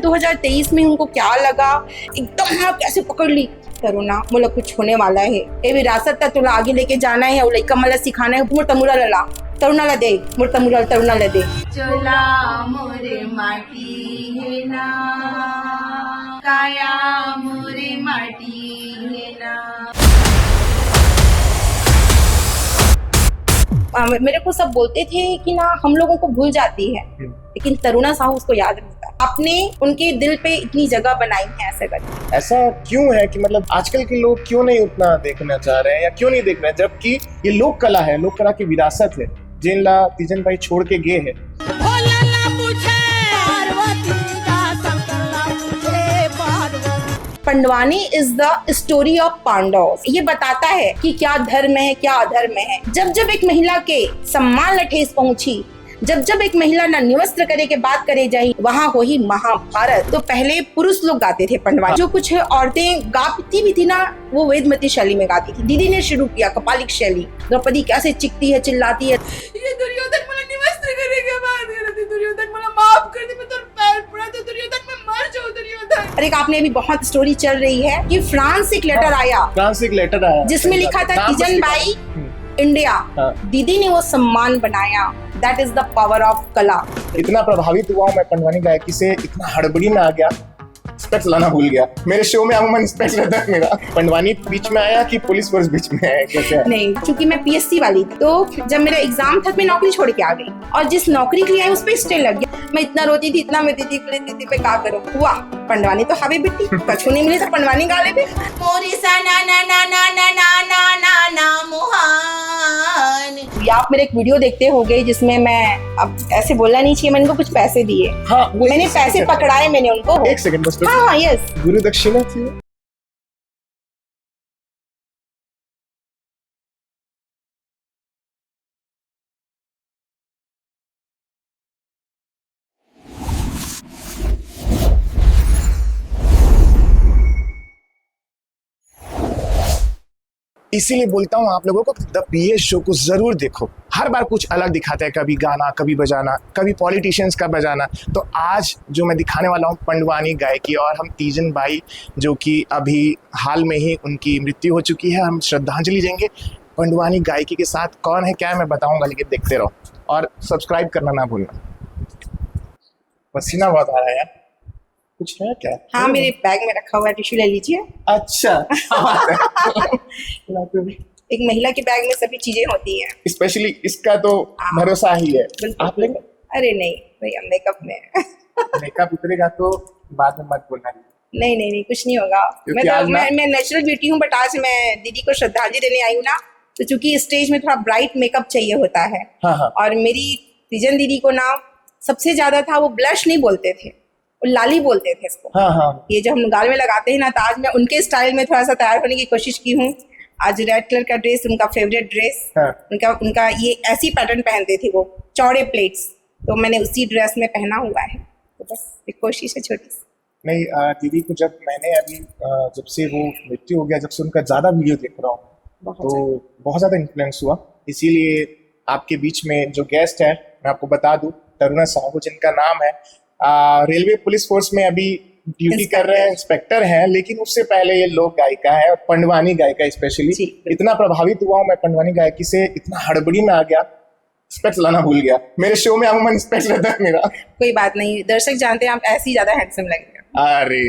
2023 में उनको क्या लगा, एकदम हाँ कैसे पकड़ ली तरुणा, बोला कुछ होने वाला है, ए विरासत था तुला आगे लेके जाना है, लड़का मला सिखाना है, मोर तमुरा लला तरुणा ला दे, मोर तरुणा ला दे। चला मोरे माटी है ना, काया मोरे माटी है ना। मेरे को सब बोलते थे कि ना हम लोगों को भूल जाती है, लेकिन तरुणा साहू उसको याद रहता है, अपने उनके दिल पे इतनी जगह बनाई है ऐसे करके। ऐसा क्यों है कि मतलब आजकल के लोग क्यों नहीं उतना देखना चाह रहे हैं या क्यों नहीं देख रहे हैं, जबकि ये लोक कला है, लोक कला की विरासत है जिनला तीजन भाई छोड़ के गए हैं। Pandavani is the story of Pandav. ये बताता है कि क्या धर्म है क्या अधर्म है। जब जब एक महिला के सम्मान ला ठेस पहुंची, जब जब एक महिला ना निवस्त्र करे के बात करे जाई, वहाँ हो ही महाभारत। तो पहले पुरुष लोग गाते थे पंडवानी, जो कुछ औरतें गाती भी थी ना वो वेदमती शैली में गाती थी। दीदी ने शुरू किया कपालिक शैली, द्रौपदी कैसे चिकती है चिल्लाती है, ये दुर्योधन मला निवस्त्र करे के बात करती, दुर्योधन मला माफ कर दे, मैं तेरे पैर पड़ा तो दुर्योधन मैं मर जाऊं दुर्योधन। और एक आपने अभी बहुत स्टोरी चल रही है कि फ्रांस से एक लेटर आया, फ्रांस से एक लेटर आया जिसमें लिखा था तीजन बाई इंडिया। दीदी ने वो सम्मान बनाया। That is the power of कला। इतना प्रभावित हुआ मैं पंडवानी गायकी से, इतना हड़बड़ी में आ गया, स्पेक्स लाना भूल गया। मेरे शो में अमूमन स्पेक्स रहता है मेरा। पंडवानी बीच में आया कि पुलिस फोर्स बीच में है, कैसे है? नहीं, क्योंकि मैं पीएससी वाली थी, तो जब मेरा एग्जाम था मैं नौकरी छोड़ के आ गई, और जिस नौकरी के लिए आई उस पर स्टे लग गया। मैं इतना रोती थी, इतना मैं दीदी पे क्या करूँ। हुआ पंडवानी तो हवे बिट्टी, कछु नहीं मिली तो पंडवानी गा ले। मोरी सा ना ना ना ना ना ना ना ना ना मोहन। आप मेरे एक वीडियो देखते होंगे जिसमें मैं, अब ऐसे बोलना नहीं चाहिए, मैंने उनको कुछ पैसे दिए। हाँ, मैंने पैसे पकड़ाए मैंने उनको। एक सेकंड बस। हाँ यस, गुरु दक्षिणा थी। इसीलिए बोलता हूँ आप लोगों को द पीएस शो को जरूर देखो। हर बार कुछ अलग दिखाता है, कभी गाना, कभी बजाना, कभी पॉलिटिशियंस का बजाना। तो आज जो मैं दिखाने वाला हूँ पंडवानी गायकी, और हम तीजन बाई जो कि अभी हाल में ही उनकी मृत्यु हो चुकी है, हम श्रद्धांजलि देंगे पंडवानी गायकी के साथ। कौन है क्या है मैं बताऊंगा, लेकिन देखते रहो और सब्सक्राइब करना ना भूलना। पसीना बहुत आ रहा है यार, कुछ है क्या? हाँ मेरे बैग में रखा हुआ है, टिश्यू ले लीजिए। अच्छा एक महिला के बैग में सभी चीजें होती हैं, स्पेशली इसका तो भरोसा ही है। आप लेंगे? अरे नहीं भैया, मेकअप में मेकअप उतरेगा तो बाद में मत बोलना। नहीं नहीं नहीं, कुछ नहीं होगा। मैं नेचुरल ब्यूटी हूँ, बट आज मैं दीदी को श्रद्धांजलि देने आई हूँ ना, तो चूंकि स्टेज में थोड़ा ब्राइट मेकअप चाहिए होता है। हाँ। और मेरी तीजन दीदी को ना सबसे ज्यादा था, वो ब्लश नहीं बोलते थे, लाली बोलते थे इसको। हाँ। ये जो हम गाल में लगाते हैं ना, तो आज मैं उनके स्टाइल में थोड़ा सा तैयार होने की कोशिश की हूँ। आज रेड कलर का ड्रेस, उनका फेवरेट ड्रेस। हाँ। उनका ये ऐसी पैटर्न पहनते थे वो, चौड़े प्लेट्स, तो मैंने उसी ड्रेस में पहना हुआ है। तो बस एक कोशिश है छोटी सी। नहीं, दीदी को जब मैंने अभी जब से वो मृत्यु हो गया, जब से उनका ज्यादा वीडियो देख रहा हूँ तो बहुत ज्यादा इन्फ्लुएंस हुआ। इसीलिए आपके बीच में जो गेस्ट है मैं आपको बता दूं, तरुणा साहू, जिनका नाम है रेलवे पुलिस फोर्स में अभी ड्यूटी कर रहे हैं, इंस्पेक्टर हैं, लेकिन उससे पहले ये लोक गायिका है और पंडवानी गायिका स्पेशली। इतना प्रभावित हुआ हूँ मैं पंडवानी गायकी से, इतना हड़बड़ी में आ गया, स्पेक्स लाना भूल गया। मेरे शो में अमूमन स्पेक्स रहता है मेरा। कोई बात नहीं, दर्शक जानते हैं आप ऐसे ही ज्यादा हैंडसम लगेगा। अरे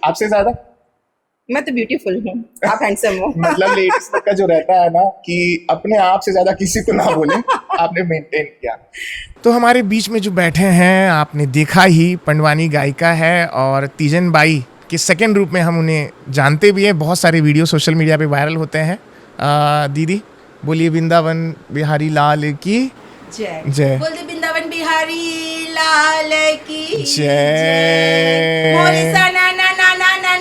आपसे ज्यादा मैं तो ब्यूटीफुल हूँ, आप हैंडसम हो। मतलब लेडीज का जो रहता है ना कि अपने आप से ज्यादा किसी को ना बोले, आपने मेंटेन किया। तो हमारे बीच में जो बैठे हैं आपने देखा ही, पंडवानी गायिका है और तीजन बाई के सेकंड रूप में हम उन्हें जानते भी हैं। बहुत सारे वीडियो सोशल मीडिया पे वायरल होते हैं। दीदी बोलिए वृंदावन बिहारी लाल की जय। जय। बोल दे वृंदावन बिहारी लाल की जय। मोरे सा ना ना ना ना ना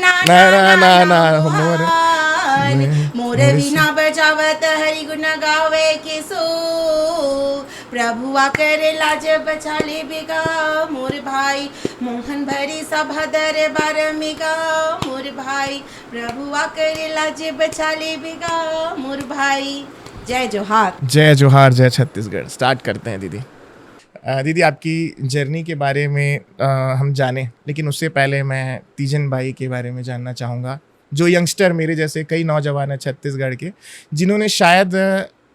मोरे बिना बजावत हरि गुण गावे के सो, प्रभुआ करे लाज बचा ले बेगा मोर भाई, मोहन भरी सभा दरबार में गा मोर भाई, प्रभुआ करे लाज बचा ले बेगा मोर भाई। जय जोहार। जय जोहार, जय छत्तीसगढ़। स्टार्ट करते हैं दीदी। दीदी आपकी जर्नी के बारे में हम जाने, लेकिन उससे पहले मैं तीजन भाई के बारे में जानना चाहूँगा, जो यंगस्टर मेरे जैसे कई नौजवान हैं छत्तीसगढ़ के जिन्होंने शायद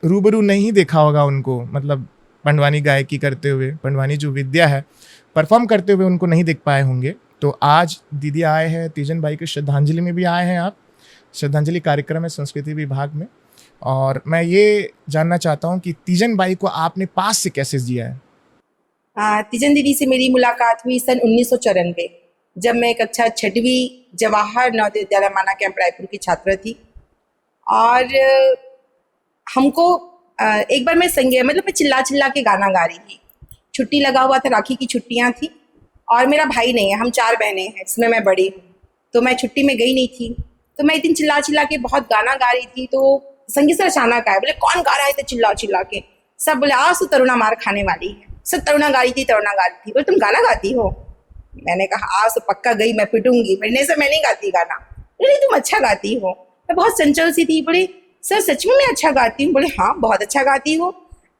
रूबरू नहीं देखा होगा उनको, मतलब पंडवानी गायकी करते हुए, पंडवानी जो विद्या है परफॉर्म करते हुए उनको नहीं देख पाए होंगे। तो आज दीदी आए हैं, तीजन भाई की श्रद्धांजलि में भी आए हैं आप, श्रद्धांजलि कार्यक्रम है संस्कृति विभाग में, और मैं ये जानना चाहता हूँ कि तीजन भाई को आपने पास से कैसे जिया है? तीजन दीदी से मेरी मुलाकात हुई सन 1994, जब मैं कक्षा 6वीं जवाहर नवोदय विद्यालय माना कैंप रायपुर की छात्रा थी। और हमको एक बार मैं मैं चिल्ला चिल्ला के गाना गा रही थी। छुट्टी लगा हुआ था, राखी की छुट्टियां थी, और मेरा भाई नहीं है, हम 4 बहनें हैं जिसमें मैं बड़ी हूँ। तो मैं छुट्टी में गई नहीं थी, तो मैं एक दिन चिल्ला चिल्ला के बहुत गाना गा रही थी। तो संगीत सर अचानक आए, बोले कौन गा रहा है चिल्ला चिल्ला के? सब बोले आज तो तरुणा मार खाने वाली है। सब तरुणा गा रही थी, तरुणा गा रही थी। बोले तुम गाना गाती हो? मैंने कहा आज तो पक्का गई, मैं पिटूंगी। मैंने सर मैं नहीं गाती गाना। बोले तुम अच्छा गाती हो। मैं बहुत चंचल सी थी। बोले सर सच में मैं अच्छा गाती हूँ? बोले हाँ बहुत अच्छा गाती हो।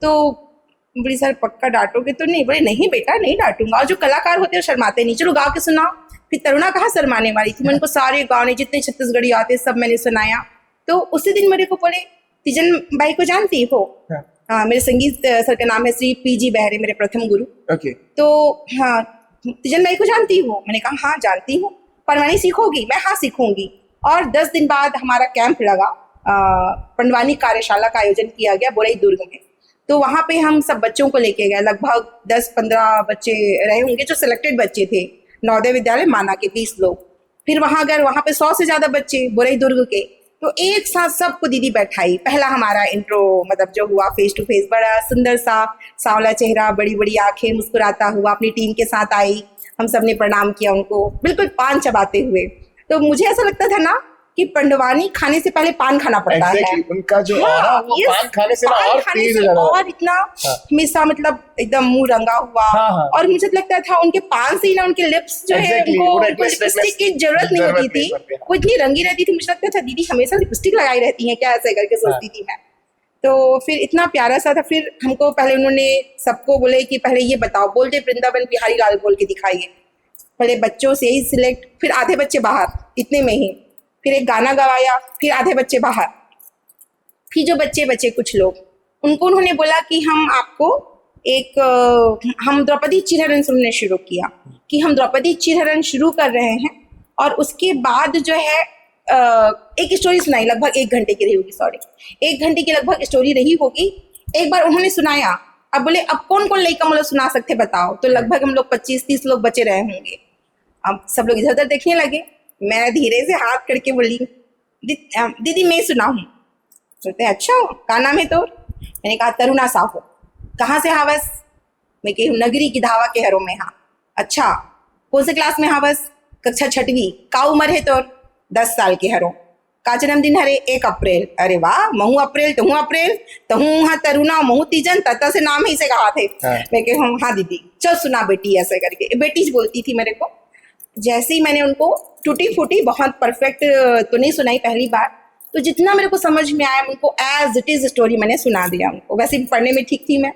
तो बोले सर पक्का डांटोगे तो नहीं? बोले नहीं बेटा नहीं डांटूंगा। और जो कलाकार होते हैं शर्माते नहीं, चलो गा के सुनाओ। फिर तरुणा कहाँ शर्माने वाली थी, मैं उनको सारे गाने जितने छत्तीसगढ़ी आते सब मैंने सुनाया। तो उसी दिन मेरे को बोले तीजन भाई को जानती हो? हाँ, मेरे संगीत सर का नाम है श्री पीजी बहरे, मेरे प्रथम गुरु। ओके। तो हाँ तीजन भाई को जानती हो? मैंने कहा हाँ जानती हूँ। पंडवानी सीखोगी? मैं हाँ सीखूंगी। और 10 दिन बाद हमारा कैंप लगा, पंडवानी कार्यशाला का आयोजन किया गया बोरई दुर्ग में। तो वहाँ पे हम सब बच्चों को लेके गए, लगभग 10-15 बच्चे रहे होंगे जो सिलेक्टेड बच्चे थे, नवोदय विद्यालय माना के 20 लोग। फिर वहाँ गए, वहाँ पे 100 से ज्यादा बच्चे बोरई दुर्ग के। तो एक साथ सबको दीदी बैठाई। पहला हमारा इंट्रो मतलब जो हुआ फेस टू फेस, बड़ा सुंदर सा सांवला चेहरा, बड़ी बड़ी आंखें, मुस्कुराता हुआ अपनी टीम के साथ आई। हम सब ने प्रणाम किया उनको, बिल्कुल पान चबाते हुए। तो मुझे ऐसा लगता था ना कि पंडवानी खाने से पहले पान खाना पड़ता है। उनका जो वो पान खाने से और इतना हमेशा मतलब एकदम मुंह रंगा हुआ। और मुझे लगता था उनके पान से ही ना उनके लिप्स जो है उनको लिपस्टिक की जरूरत नहीं होती थी, वो इतनी रंगी रहती थी। मुझे लगता था दीदी हमेशा लिपस्टिक लगाई रहती है क्या, ऐसे करके सोचती थी मैं। तो फिर इतना प्यारा सा था। फिर हमको पहले उन्होंने सबको बोले कि पहले ये बताओ, बोलते वृंदावन बिहारी लाल बोल के दिखाइए। पहले बच्चों से ही सिलेक्ट, फिर आधे बच्चे बाहर, इतने में ही फिर एक गाना गवाया, फिर आधे बच्चे बाहर। फिर जो बच्चे बचे कुछ लोग, उनको उन्होंने बोला कि हम आपको हम द्रौपदी चिरहरण सुनने शुरू किया कि हम द्रौपदी चिरहरण शुरू कर रहे हैं। और उसके बाद जो है एक स्टोरी सुनाई, लगभग 1 घंटे की रही होगी, 1 घंटे की लगभग स्टोरी रही होगी। एक बार उन्होंने सुनाया, अब बोले अब कौन कौन लड़का मतलब सुना सकते बताओ। तो लगभग हम लोग 25-30 लोग बचे रहे होंगे। अब सब लोग इधर उधर देखने लगे। मैं धीरे से हाथ करके बोली दीदी मैं सुनाऊं? बोलते अच्छा क्या नाम है तो? मैंने कहा तरुणा साहू। कहाँ से हावस? मैं कही नगरी की धावा के हरों में। हाँ अच्छा, कौन से क्लास में हावस? कक्षा 6वीं। का उम्र है तो? 10 साल के हरों। का जन्मदिन हरे? 1 अप्रैल। अरे वाह, महू अप्रैल तहू हाँ तरुणा महू तीजन तता से नाम ही से कहा थे। मैं कही हाँ दीदी चल सुना बेटी, ऐसे करके बेटी बोलती थी मेरे को। जैसे ही मैंने उनको टूटी फूटी, बहुत परफेक्ट तो नहीं सुनाई पहली बार, तो जितना मेरे को समझ में आया उनको एज इट इज स्टोरी मैंने सुना दिया उनको। वैसे भी पढ़ने में ठीक थी मैं।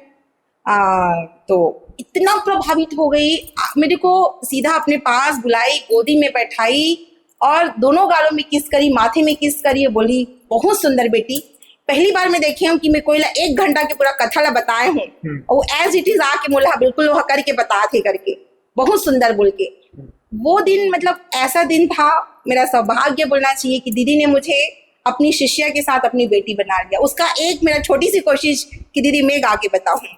तो इतना प्रभावित हो गई, मेरे को सीधा अपने पास बुलाई, गोदी में बैठाई और दोनों गालों में किस करी, माथे में किस करी, बोली बहुत सुंदर बेटी। पहली बार मैं देखी हूँ कि मैं कोई 1 घंटा के पूरा कथा बताए हूँ और एज इट इज आके मोला बिल्कुल वो करके बता थे करके, बहुत सुंदर बोल के। वो दिन मतलब ऐसा दिन था, मेरा सौभाग्य बोलना चाहिए कि दीदी ने मुझे अपनी शिष्या के साथ अपनी बेटी बना लिया। उसका एक मेरा छोटी सी कोशिश कि दीदी मैं गा के बताऊं।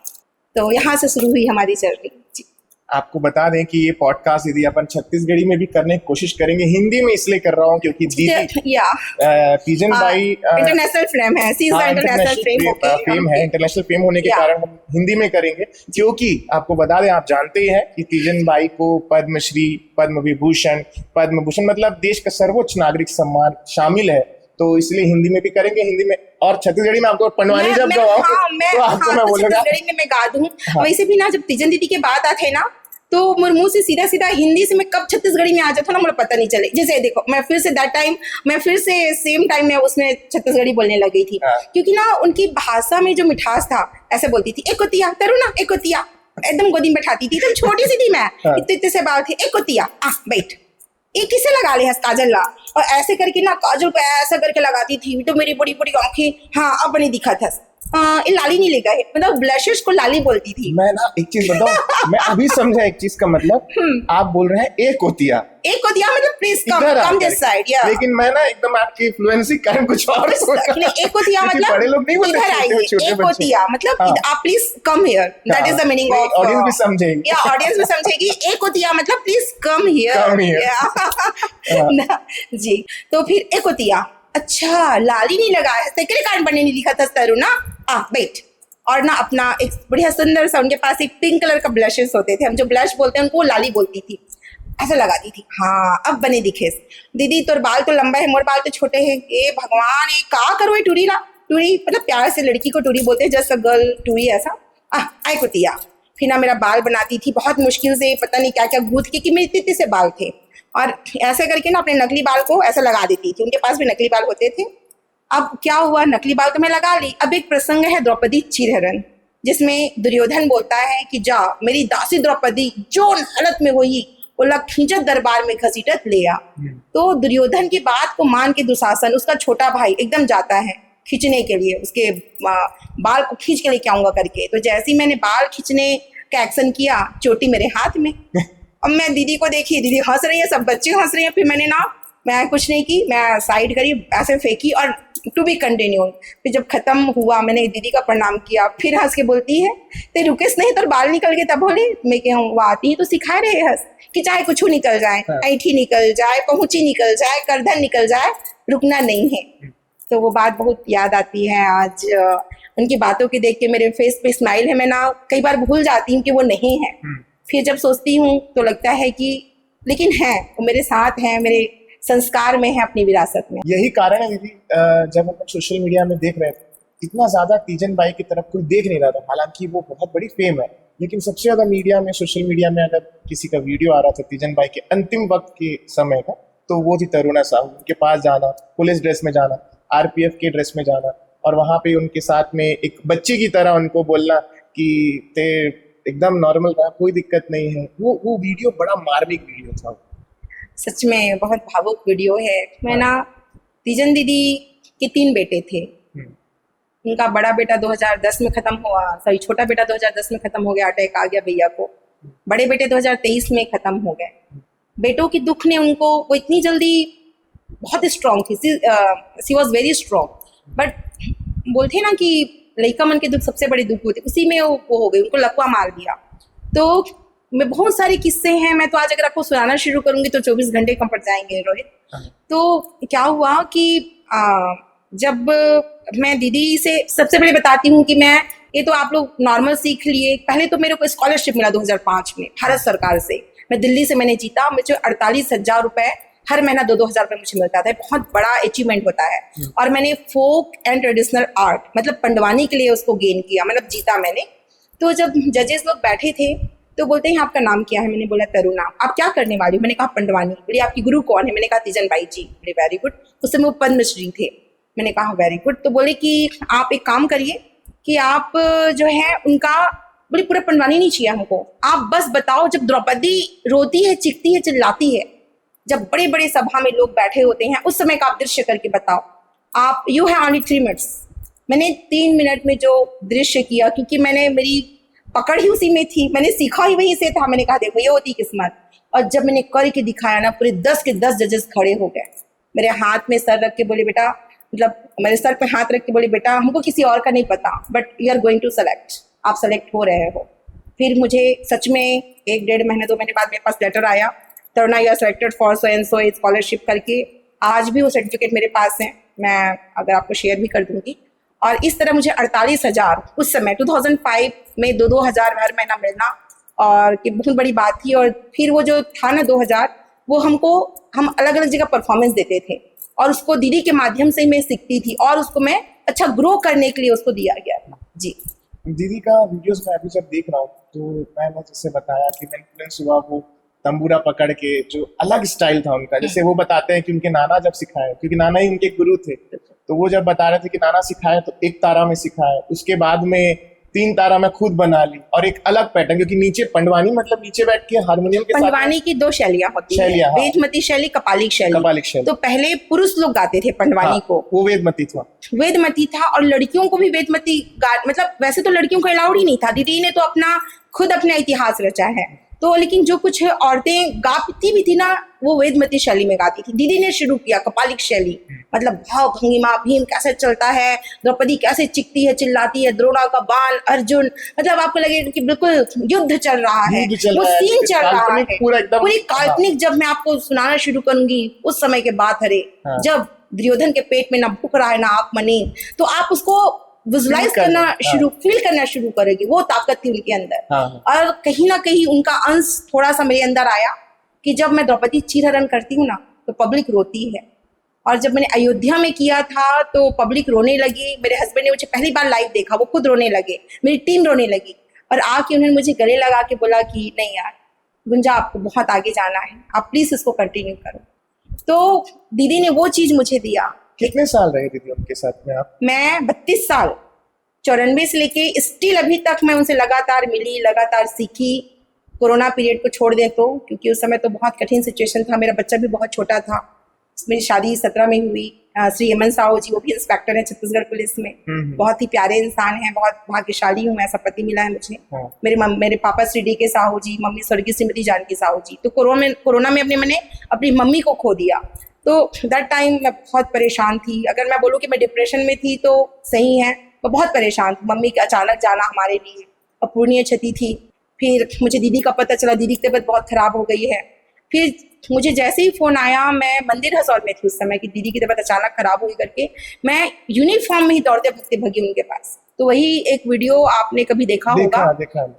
तो यहाँ से शुरू हुई हमारी जर्नी। आपको बता दें कि ये पॉडकास्ट दीदी अपन छत्तीसगढ़ी में भी करने की कोशिश करेंगे। हिंदी में इसलिए कर रहा हूँ क्योंकि दीदी तीजन भाई इंटरनेशनल फेम है, फेम है, इंटरनेशनल फेम होने के कारण हम हिंदी में करेंगे। क्योंकि आपको बता दें, आप जानते ही हैं कि तीजन भाई को पद्मश्री, पद्म विभूषण, मतलब देश का सर्वोच्च नागरिक सम्मान शामिल है। तो इसलिए हिंदी में भी करेंगे, हिंदी में और छत्तीसगढ़ी में आपको पंडवानी जब गवाऊं तो आपको मैं बोलूंगा छत्तीसगढ़ी में मैं गा दूं। वैसे भी ना जब तीजन दीदी की बात आते ना तो मुर्मू से सीधा सीधा हिंदी से मैं कब छत्तीसगढ़ी में आ जाता ना मुझे पता नहीं चले। जैसे देखो मैं फिर से सेम टाइम में उसमें छत्तीसगढ़ी बोलने लगी थी। क्योंकि ना उनकी भाषा में जो मिठास था, ऐसे बोलती थी एकोतिया तरुणा एकोतिया, एकदम गोदी में बैठाती थी, एकदम छोटी सी थी मैं, इतने इतने से बाल थे। एक कुतिया बैठ, ये किसे लगा ले हंस काजल ला, और ऐसे करके ना काजल को ऐसा करके लगाती थी, तो मेरी बड़ी बड़ी आंखें, हाँ अब बनी दिखा था। ये लाली नहीं ले गए, मतलब ब्लशेस को लाली बोलती थी। मैं ना एक चीज बताऊं, मैं अभी समझा एक चीज का मतलब। आप बोल रहे हैं एक होतिया, एक होतिया मतलब प्लीज कम दिस साइड, या लेकिन मैं ना एकदम आपकी फ्लुएंसी कारण कुछ और सोचा। एक होतिया मतलब बड़े लोग नहीं बोलते, इधर आइए, एक होतिया मतलब आप please come here, that is the meaning of, audience भी समझेगी, या ऑडियंस भी समझेगी। एक होतिया मतलब प्लीज कम हियर, जी। तो फिर एक होतिया, अच्छा लाली नहीं लगा है, तेरे कारण बनने नहीं लिखा था तरू ना, वेट। और ना अपना एक बढ़िया सुंदर सा, उनके पास एक पिंक कलर का ब्लशेस होते थे, हम जो ब्लश बोलते हैं उनको लाली बोलती थी, ऐसा लगाती थी। हाँ अब बने दिखे। दीदी तोर बाल तो लंबा है, मोर बाल तो छोटे हैं, ए भगवान ये का करो, ये टूरी ना टूरी, मतलब प्यार से लड़की को टूरी बोलते हैं, जस्ट अ गर्ल टूरी, ऐसा आई कुतिया। फिर ना मेरा बाल बनाती थी बहुत मुश्किल से, पता नहीं क्या क्या गूंथ के, कि मेरे इतने से बाल थे, और ऐसे करके ना अपने नकली बाल को ऐसा लगा देती थी, उनके पास भी नकली बाल होते थे। अब क्या हुआ, नकली बाल तो मैं लगा ली। अब एक प्रसंग है द्रौपदी चिरहरण, जिसमें दुर्योधन बोलता है कि जा मेरी दासी द्रौपदी जो हालत में हुई बोला खींचत दरबार में घसीटत ले आ। तो दुर्योधन की बात को मान के दुशासन, उसका छोटा भाई, एकदम जाता है खींचने के लिए, उसके बाल को खींच के लेके आऊंगा करके। तो जैसे ही मैंने बाल खींचने का एक्शन किया, चोटी मेरे हाथ में। अब मैं दीदी को देखी, दीदी हंस रही है, सब बच्चे हंस रहे हैं। फिर मैं कुछ नहीं की, मैं साइड करी, ऐसे फेंकी और टू बी कंटिन्यू। फिर जब खत्म हुआ, मैंने दीदी का प्रणाम किया, फिर हंस के बोलती है ते रुकेस नहीं तो बाल निकल गए। तब बोले मैं क्या हूँ, वो आती है तो सिखा रहे हंस कि चाहे कुछ निकल जाए, ऐठी निकल जाए, पहुंची निकल जाए, करधन निकल जाए, रुकना नहीं है। तो वो बात बहुत याद आती है आज। उनकी बातों के देख के मेरे फेस पे स्माइल है। मैं ना कई बार भूल जाती हूँ कि वो नहीं है, फिर जब सोचती हूँ तो लगता है कि लेकिन है, वो मेरे साथ हैं, मेरे संस्कार में है, अपनी विरासत में। यही कारण है दीदी, जब हम सोशल मीडिया में देख रहे थे, इतना ज्यादा तीजन बाई की तरफ कोई देख नहीं रहा था, हालांकि वो बहुत बड़ी फेम है, लेकिन सबसे ज्यादा मीडिया में, सोशल मीडिया में अगर किसी का वीडियो आ रहा था तीजन बाई के अंतिम वक्त के समय का, तो वो थी तरुणा साहू। उनके पास जाना, पुलिस ड्रेस में जाना, आरपीएफ के ड्रेस में जाना, और वहां पे उनके साथ में एक बच्चे की तरह उनको बोलना कि ते एकदम नॉर्मल रहा, कोई दिक्कत नहीं है। वो वीडियो बड़ा मार्मिक वीडियो था, सच में बहुत भावुक वीडियो है। मैं ना तीजन दीदी के 3 बेटे थे। उनका बड़ा बेटा 2010 में खत्म हुआ, सॉरी छोटा बेटा 2010 में खत्म हो गया, अटैक आ गया भैया को। बड़े बेटे 2023 में खत्म हो गए। बेटों की दुख ने उनको, वो इतनी जल्दी बहुत स्ट्रांग थी, she was very strong, but बोलते ना कि लड़का मन के दुख सबसे बड़े दुख होते, उसी में वो हो गई, उनको लकवा मार दिया। तो मैं बहुत सारे किस्से हैं, मैं तो आज अगर आपको सुनाना शुरू करूंगी तो 24 घंटे कम पड़ जाएंगे रोहित। तो क्या हुआ कि जब मैं दीदी से सबसे पहले बताती हूँ कि मैं, ये तो आप लोग नॉर्मल सीख लिए, पहले तो मेरे को स्कॉलरशिप मिला 2005 में भारत सरकार से। मैं दिल्ली से मैंने जीता, मुझे 48,000 रुपए हर महीना 2-2 हज़ार रुपये मुझे मिलता था। बहुत बड़ा अचीवमेंट होता है। और मैंने फोक एंड ट्रेडिशनल आर्ट मतलब पंडवानी के लिए उसको गेन किया, मतलब जीता मैंने। तो जब जजेस लोग बैठे थे तो बोलते हैं आपका नाम क्या है? मैंने बोला तरुणा। आप क्या करने वाली हो? मैंने कहा पंडवानी। बोली आपकी गुरु कौन है? मैंने कहा तीजन बाई जी। बोले वेरी गुड। उस समय वो पद्मश्री थे। मैंने कहा वेरी गुड। तो बोले कि आप एक काम करिए कि आप जो है उनका, बोले पूरा पंडवानी नहीं चाहिए हमको, आप बस बताओ जब द्रौपदी रोती है, चिखती है, चिल्लाती है, जब बड़े बड़े सभा में लोग बैठे होते हैं, उस समय का आप दृश्य करके बताओ। आप यू हैव ओनली 3 मिनट्स। मैंने 3 मिनट में जो दृश्य किया, क्योंकि मैंने, मेरी पकड़ ही उसी में थी, मैंने सीखा ही वहीं से था। मैंने कहा देखो ये होती किस्मत। और जब मैंने करके दिखाया ना, पूरे 10 के 10 जजेस खड़े हो गए। मेरे हाथ में सर रख के बोले बेटा, मतलब मेरे सर पे हाथ रख के बोले बेटा हमको किसी और का नहीं पता, but you are going to select, आप सेलेक्ट हो रहे हो। फिर मुझे सच में 1-1.5 महीने 2 महीने बाद मेरे पास लेटर आया, Taruna you are selected for so and so scholarship करके। आज भी वो सर्टिफिकेट मेरे पास है, मैं अगर आपको शेयर भी कर दूंगी। और इस तरह मुझे 48,000 उस समय 2005 में 2-2 हज़ार हर महीना मिलना, और कि बहुत बड़ी बात थी। और फिर वो जो था ना 2000, वो हम अलग अलग जगह परफॉर्मेंस देते थे, और उसको दीदी के माध्यम से मैं सीखती थी, और उसको मैं अच्छा ग्रो करने के लिए उसको दिया गया था। जी दीदी का वीडियोस में अभी जब देख रहा हूँ तो मैंने जैसे बताया कि मैं इन्फ्लुएंस हुआ वो तंबूरा पकड़ के, जो अलग स्टाइल था उनका। जैसे वो बताते हैं कि उनके नाना जब सिखाए, क्योंकि नाना ही उनके गुरु थे, तो वो जब बता रहे थे कि नाना सिखाए तो एक तारा में सिखाए, उसके बाद में 3 तारा मैं खुद बना ली, और एक अलग पैटर्न, क्योंकि नीचे पंडवानी मतलब नीचे बैठ के हारमोनियम के साथ पंडवानी की 2 शैलियां होती है, शैलियां, हाँ। वेदमती शैली, कपालिक शैली। कपालिक शैली। तो पहले पुरुष लोग गाते थे पंडवानी हाँ, को, वो वेदमती था। वेदमती था, और लड़कियों को भी वेदमती मतलब वैसे तो लड़कियों को अलाउड ही नहीं था। दीदी ने तो खुद अपना इतिहास रचा है, तो लेकिन जो कुछ औरतें गाती भी थी ना, वो वेदमती शैली में गाती थी। दीदी ने शुरू किया कपालिक शैली, मतलब भाव भंगिमा, भीम कैसे चलता है, द्रौपदी कैसे चिखती है, चिल्लाती है, द्रोणा का बाण, अर्जुन, मतलब आपको लगे कि बिल्कुल युद्ध चल रहा है, वो सीन चल रहा है पूरी काल्पनिक। जब मैं आपको सुनाना शुरू करूंगी उस समय के बात है, जब दुर्योधन के पेट में ना भूख रहा है ना आंख में नींद, तो आप उसको विजुलाइज करना फील करना शुरू करेगी। वो ताकत थी उनके अंदर। और कहीं ना कहीं उनका अंश थोड़ा सा मेरे अंदर आया कि जब मैं द्रौपदी चीरहरण करती हूँ ना, तो पब्लिक रोती है। और जब मैंने अयोध्या में किया था तो पब्लिक रोने लगी। मेरे हस्बैंड ने मुझे पहली बार लाइव देखा, वो खुद रोने लगे, मेरी टीम रोने लगी, और आके उन्होंने मुझे गले लगा के बोला कि नहीं यार गुंजा, आपको बहुत आगे जाना है, आप प्लीज इसको कंटिन्यू करो। तो दीदी ने वो चीज मुझे दिया। कितने साल रहे दीदी उनके साथ में आप? मैं 32 साल, 94 से लेके स्टिल अभी तक मैं उनसे लगातार मिली, लगातार सीखी। कोरोना पीरियड को छोड़ दें तो, क्योंकि उस समय तो बहुत कठिन सिचुएशन था, मेरा बच्चा भी बहुत छोटा था। मेरी शादी 17 में हुई। श्री हेमंत साहू जी, वो भी इंस्पेक्टर है छत्तीसगढ़ पुलिस में, बहुत ही प्यारे इंसान हैं, बहुत भाग्यशाली हूँ, ऐसा पति मिला है मुझे। मेरे पापा श्री डी के साहू जी, मम्मी स्वर्गीय श्रीमती जानकी साहू जी। तो कोरोना में मैंने अपनी मम्मी को खो दिया। तो दैट टाइम मैं बहुत परेशान थी। अगर मैं बोलूँ कि मैं डिप्रेशन में थी तो सही है, मैं बहुत परेशान थी। मम्मी का अचानक जाना हमारे लिए अपूर्णीय क्षति थी। फिर मुझे दीदी का पता चला, दीदी की तबीयत बहुत खराब हो गई है। फिर मुझे जैसे ही फोन आया, मैं मंदिर हसौर में थी उस समय कि दीदी की तबीयत अचानक खराब हुई करके, मैं यूनिफॉर्म में ही दौड़ते भगते भगी उनके पास। तो वही एक वीडियो आपने कभी देखा होगा,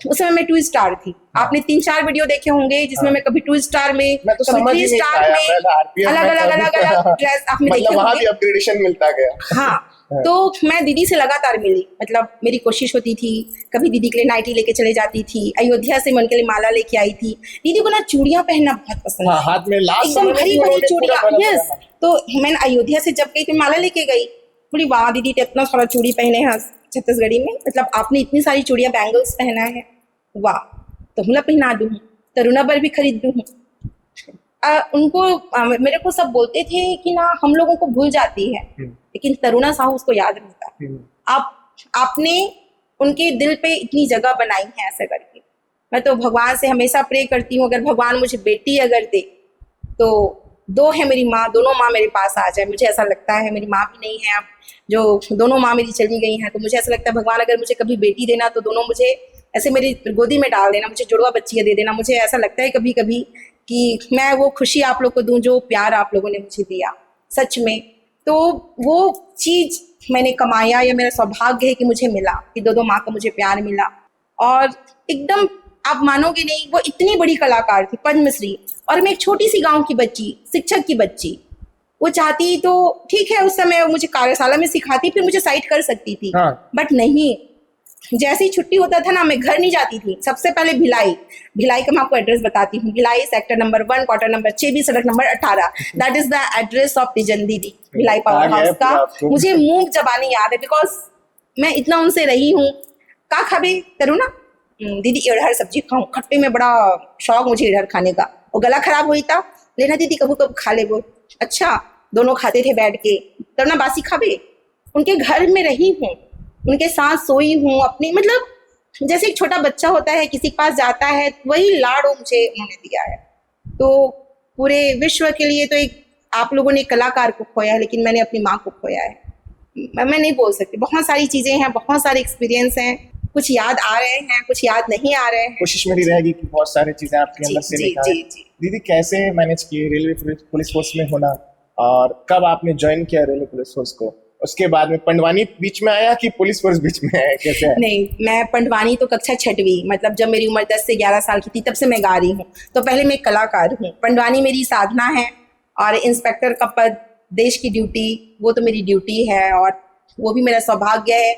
उस समय मैं 2 स्टार थी। आपने 3-4 वीडियो देखे होंगे जिसमें मैं कभी 2 स्टार में, कभी 3 स्टार में, अलग ड्रेस आपने देखे होंगे, अपग्रेडेशन मिलता गया। हाँ, तो मैं दीदी से लगातार मिली, मतलब मेरी कोशिश होती थी। कभी दीदी के लिए नाइटी लेके चले जाती थी, अयोध्या से मैं उनके लिए माला लेके आई थी। दीदी को ना चूड़ियां पहनना बहुत पसंद है, हाथ में एकदम भरी भरी चूड़ियां। यस, तो मैंने अयोध्या से जब गई तो माला लेके गई, बोली वाह दीदी तो इतना सारा चूड़ी पहने हैं छत्तीसगढ़ी में, मतलब आपने इतनी सारी चूड़ियां, बैंगल्स पहना है, वाह, तो मैं पहना दूं, तरुणा पर भी खरीद दूं। उनको मेरे को सब बोलते थे कि ना हम लोगों को भूल जाती है, लेकिन तरुणा साहू उसको याद रहता है। आपने उनके दिल पे इतनी जगह बनाई है ऐसे करके। मैं तो भगवान से हमेशा प्रे करती हूँ, अगर भगवान मुझे बेटी अगर दे तो 2 है मेरी माँ, दोनों माँ मेरे पास आ जाए। मुझे ऐसा लगता है, मेरी माँ भी नहीं है अब, जो दोनों माँ मेरी चली गई हैं, तो मुझे ऐसा लगता है भगवान अगर मुझे कभी बेटी देना तो दोनों मुझे ऐसे मेरी गोदी में डाल देना, मुझे जुड़वा बच्चियाँ दे देना। मुझे ऐसा लगता है कभी कभी कि मैं वो खुशी आप लोग को दूं जो प्यार आप लोगों ने मुझे दिया, सच में। तो वो चीज मैंने कमाया, या मेरा सौभाग्य है कि मुझे मिला, कि 2 माँ का मुझे प्यार मिला। और एकदम आप मानोगे नहीं, वो इतनी बड़ी कलाकार थी, पद्मश्री, और मैं एक छोटी सी गांव की बच्ची, शिक्षक की बच्ची। वो चाहती तो ठीक है, उस समय मुझे कार्यशाला में सिखाती, फिर मुझे साइट कर सकती थी, बट नहीं। जैसे ही छुट्टी होता था ना, मैं घर नहीं जाती थी, सबसे पहले भिलाई का मैं आपको एड्रेस बताती हूँ। Bhilai sector number 1, quarter number 6, सड़क number 18, that is the address of Teejan दीदी, भिलाई पावर हाउस का। मुझे मुंह जबानी याद है, बिकॉज मैं इतना उनसे रही हूँ। का खाबे तरुणा, दीदी इधर सब्जी खाऊं, खट्टे में बड़ा शौक मुझे इधर खाने का। और गला खराब हुई था, लेना दीदी कभी कभी खा ले वो। अच्छा, दोनों खाते थे बैठ के। तरुणा बासी खाबे, उनके घर में रही हूँ, उनके साथ सोई हूँ अपनी, मतलब जैसे एक छोटा बच्चा होता है किसी के पास जाता है, वही लाड़ मुझे उन्होंने दिया है। तो पूरे विश्व के लिए तो एक आप लोगों ने कलाकार को खोया है, लेकिन मैंने अपनी माँ को खोया है। मैं नहीं बोल सकती, बहुत सारी चीजें हैं, बहुत सारे एक्सपीरियंस हैं, कुछ याद आ रहे हैं, कुछ याद नहीं आ रहे हैं। कोशिश मेरी रहेगी कि बहुत सारी चीजें आपके अंदर से निकालें। दीदी कैसे मैनेज किए रेलवे पुलिस फोर्स में होना, और कब आपने ज्वाइन किया रेलवे पुलिस फोर्स को? उसके बाद में पंडवानी बीच में आया कि पुलिस फोर्स बीच में आया, कैसे है? नहीं, मैं पंडवानी तो कक्षा 6वीं, मतलब जब मेरी उम्र 10 से 11 साल की थी तब से मैं गा रही हूँ। तो पहले मैं कलाकार हूँ। पंडवानी मेरी साधना है, और इंस्पेक्टर का पद, देश की ड्यूटी, वो तो मेरी ड्यूटी है। और वो भी मेरा सौभाग्य है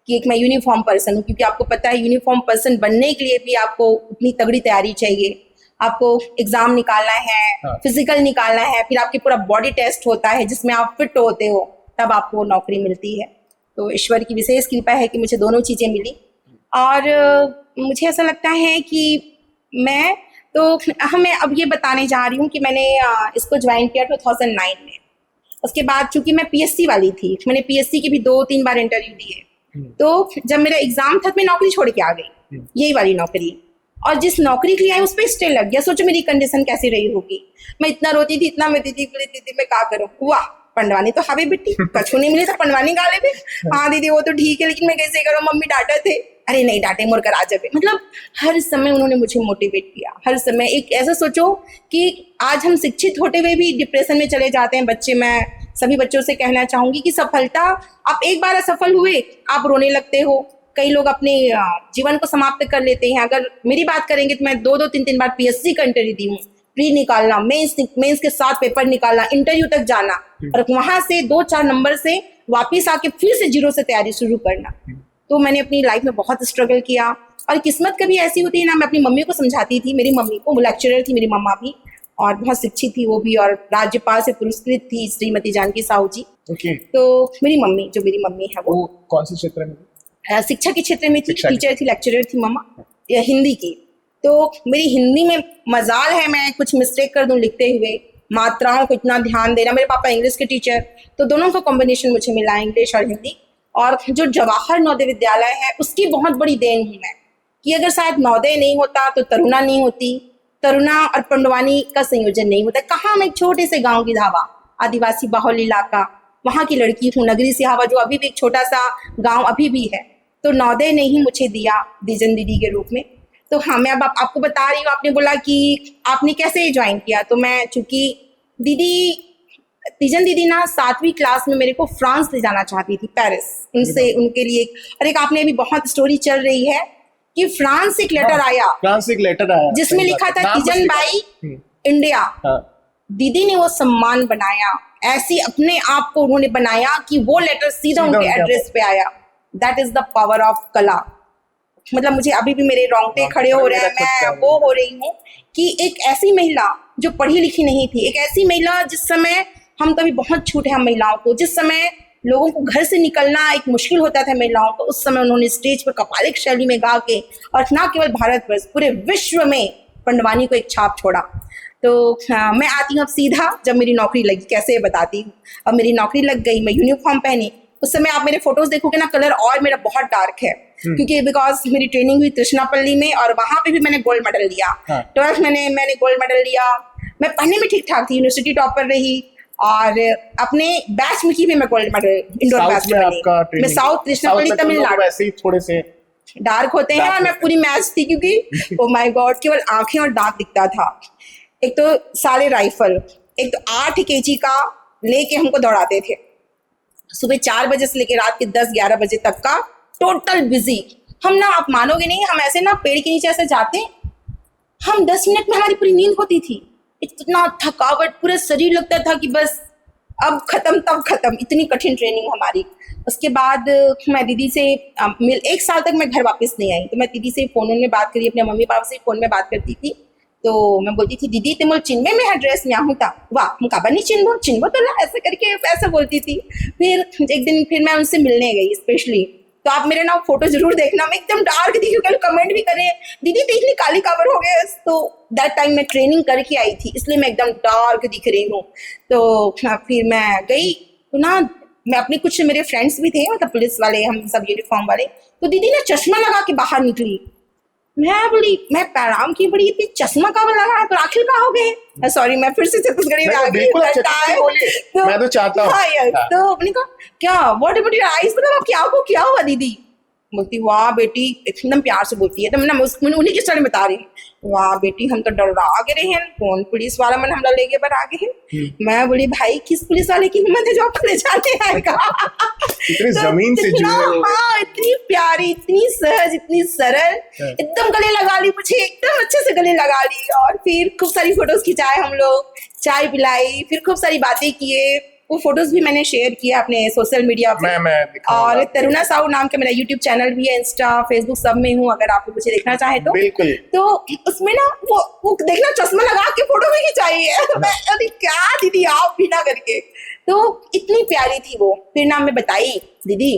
कि एक मैं यूनिफॉर्म पर्सन हूँ, क्योंकि आपको पता है यूनिफॉर्म पर्सन बनने के लिए भी आपको उतनी तगड़ी तैयारी चाहिए। आपको एग्जाम निकालना है, फिजिकल निकालना है, फिर आपकी पूरा बॉडी टेस्ट होता है जिसमें आप फिट होते हो, तब आपको नौकरी मिलती है। तो ईश्वर की विशेष कृपा है कि मुझे दोनों चीजें मिली। और मुझे ऐसा लगता है कि मैं मैं अब ये बताने जा रही हूँ कि मैंने इसको ज्वाइन किया 2009 में। उसके बाद चूंकि मैं पीएससी वाली थी, मैंने पीएससी की भी 2-3 बार इंटरव्यू दिए। तो जब मेरा एग्जाम था तो मैं नौकरी छोड़ के आ गई, यही वाली नौकरी। और जिस नौकरी के लिए आई उस पर स्टे लग गया। सोचो मेरी कंडीशन कैसी रही होगी। मैं इतना रोती थी, इतना रोती थी, बोली दीदी मैं क्या करूँ। वाह पंडवानी तो हावे बेटी, कछु नहीं मिली तो पंडवानी गा ले भी। हाँ दीदी वो तो ठीक है, लेकिन मैं कैसे करूँ, मम्मी डांटे थे। अरे नहीं डांटे, मोर कर आ जावे। मतलब हर समय उन्होंने मुझे मोटिवेट किया। हर समय एक ऐसा सोचो कि आज हम शिक्षित होते हुए भी डिप्रेशन में चले जाते हैं बच्चे। मैं सभी बच्चों से कहना चाहूंगी कि सफलता, आप एक बार असफल हुए आप रोने लगते हो। कई लोग अपने जीवन को समाप्त कर लेते हैं। अगर मेरी बात करेंगे तो मैं 2-2, 3-3 बार पीएससी का इंटरव्यू दी हूँ। प्री निकालना, मेंस के 7 पेपर निकालना, इंटरव्यू तक जाना, और वहां से 2-4 नंबर से वापिस आके फिर से जीरो से तैयारी शुरू करना। तो मैंने अपनी लाइफ में बहुत स्ट्रगल किया। और किस्मत कभी ऐसी होती है ना, मैं अपनी मम्मी को समझाती थी। मेरी मम्मी को, वो लेक्चरर थी मेरी मम्मा भी, और बहुत शिक्षित थी वो भी, और राज्यपाल से पुरस्कृत थी, श्रीमती जानकी साहू जी। तो मेरी मम्मी, जो मेरी मम्मी है वो कौन से क्षेत्र में? शिक्षा के क्षेत्र में थी, टीचर थी, लेक्चरर थी मम्मा, हिंदी की। तो मेरी हिंदी में मजाल है मैं कुछ मिस्टेक कर दूं लिखते हुए, मात्राओं को इतना ध्यान देना। मेरे पापा इंग्लिश के टीचर, तो दोनों का कॉम्बिनेशन मुझे मिला, इंग्लिश और हिंदी। और जो जवाहर नवोदय विद्यालय है उसकी बहुत बड़ी देन हूँ मैं, कि अगर शायद नवोदय नहीं होता तो तरुणा नहीं होती, तरुणा और पंडवानी का संयोजन नहीं होता। कहाँ मैं एक छोटे से गाँव की धावा, आदिवासी बाहुल इलाका, वहाँ की लड़की हूँ, नगरी सिहावा, जो अभी भी एक छोटा सा गाँव अभी भी है। तो नवोदय ने ही मुझे दिया दीजन दीदी के रूप में। तो हाँ, मैं अब आपको बता रही हूँ। आपने बोला कि आपने कैसे ज्वाइन किया, तो मैं चूंकि दीजन दीदी ना 7वीं क्लास में मेरे को फ्रांस ले जाना चाहती थी, पेरिस। उनसे उनके लिए और एक आपने अभी बहुत स्टोरी चल रही है कि फ्रांस से एक लेटर आया, फ्रांस से एक लेटर आया जिसमें लिखा था तीजन बाई इंडिया। दीदी ने वो सम्मान बनाया, ऐसी अपने आप को उन्होंने बनाया कि वो लेटर सीधा उनके एड्रेस पे आया। That is the power of कला। मतलब मुझे अभी भी मेरे रोंगटे खड़े हो रहे हैं। मैं वो हो रही हूँ कि एक ऐसी महिला जो पढ़ी लिखी नहीं थी, एक ऐसी महिला जिस समय हम तभी बहुत छूट है हम महिलाओं को, जिस समय लोगों को घर से निकलना एक मुश्किल होता था महिलाओं को, उस समय उन्होंने स्टेज पर कपालिक शैली में गा के, और न केवल भारतवर्ष पूरे विश्व में पंडवानी को एक छाप छोड़ा। तो मैं आती हूँ अब सीधा जब मेरी नौकरी लगी, कैसे बताती हूँ। अब मेरी नौकरी लग गई, मैं यूनिफॉर्म पहनी। उस समय आप मेरे फोटोज देखोगे ना, कलर और मेरा बहुत डार्क है, क्योंकि बिकॉज मेरी ट्रेनिंग हुई तृष्णापल्ली में, और वहां पे भी मैंने गोल्ड मेडल लिया। 12th मैंने गोल्ड मेडल लिया। मैं पढ़ने में ठीक ठाक थी, यूनिवर्सिटी टॉपर रही, और अपने बैच में की भी मैं गोल्ड मेडल इंडोर बैच में। मैं साउथ तृष्णापल्ली तमिलनाडु। वैसे ही थोड़े से डार्क होते हैं, और मैं पूरी मैच थी, क्योंकि ओ माय गॉड केवल आंखें और दांत दिखता था। एक तो सारे राइफल, एक तो 8 kg का लेके हमको दौड़ाते थे, सुबह 4 बजे से लेकर रात के 10-11 बजे तक का टोटल बिजी। हम ना, आप मानोगे नहीं, हम ऐसे ना पेड़ के नीचे ऐसे जाते, हम 10 मिनट में हमारी पूरी नींद होती थी। इतना थकावट, पूरा शरीर लगता था कि बस अब खत्म तब खत्म, इतनी कठिन ट्रेनिंग हमारी। उसके बाद मैं दीदी से 1 साल तक मैं घर वापस नहीं आई। तो मैं दीदी से फोन में बात करी, अपने मम्मी पापा से फोन में बात करती थी। तो मैं बोलती थी दीदी तुम चिन्हवे में एड्रेस में आहूँ था, वाह हम काबा नहीं चिन्हबो तो ना, ऐसा करके ऐसा बोलती थी। फिर एक दिन फिर मैं उनसे मिलने गई स्पेशली। तो आप मेरे ना फोटो जरूर देखना, मैं एकदम डार्क दिखी, कल कमेंट भी करे दीदी तो इतनी काली काबर हो गए। तो दैट टाइम मैं ट्रेनिंग करके आई थी, इसलिए मैं एकदम डार्क दिख रही हूँ। तो फिर मैं गई, तो ना मैं अपने कुछ मेरे फ्रेंड्स भी थे, मतलब पुलिस वाले, हम सब यूनिफॉर्म वाले। तो दीदी ने चश्मा लगा के बाहर निकली। मैं बोली, मैं पैराम की बड़ी, इतनी चश्मा का लगा है तो आखिर कहाँ हो गए। सॉरी मैं फिर से छत्तीसगढ़ी में आ गई। तो मैं तो चाहता हूँ। हाँ यार, तो अपने कहा क्या व्हाट अबाउट योर आईज, मतलब आप क्या हुआ दीदी। बोलती वाह बेटी, एकदम प्यार से बोलती है। तो मैं उन्हीं की स्टोरी बता रही, वाह बेटी हम तो डरा गए हैं, कौन पुलिस वाला मन हमला लेके पर आ गए हैं। मैं बोली भाई किस पुलिस वाले की हिम्मत है जो आपको ले जाने आएगा। इतनी जमीन से जुड़े हो। हाँ इतनी प्यारी, इतनी सहज, इतनी सरल, एकदम गले लगा ली मुझे, एकदम अच्छे से गले लगा ली। और फिर खूब सारी फोटोज खिंचाए हम लोग, चाय पिलाई, फिर खूब सारी बातें किए। वो फोटोज भी मैंने शेयर किया अपने सोशल मीडिया पे। और तरुणा साहू नाम का मेरा यूट्यूब चैनल भी है, इंस्टा फेसबुक सब में हूँ, अगर आप मुझे देखना चाहे तो। बिल्कुल। तो उसमें ना वो देखना चश्मा लगा के फोटो भी खिंचाई है। मैं अरे क्या दीदी आप बिना करके, तो इतनी प्यारी थी वो। फिर ना मैं बताई दीदी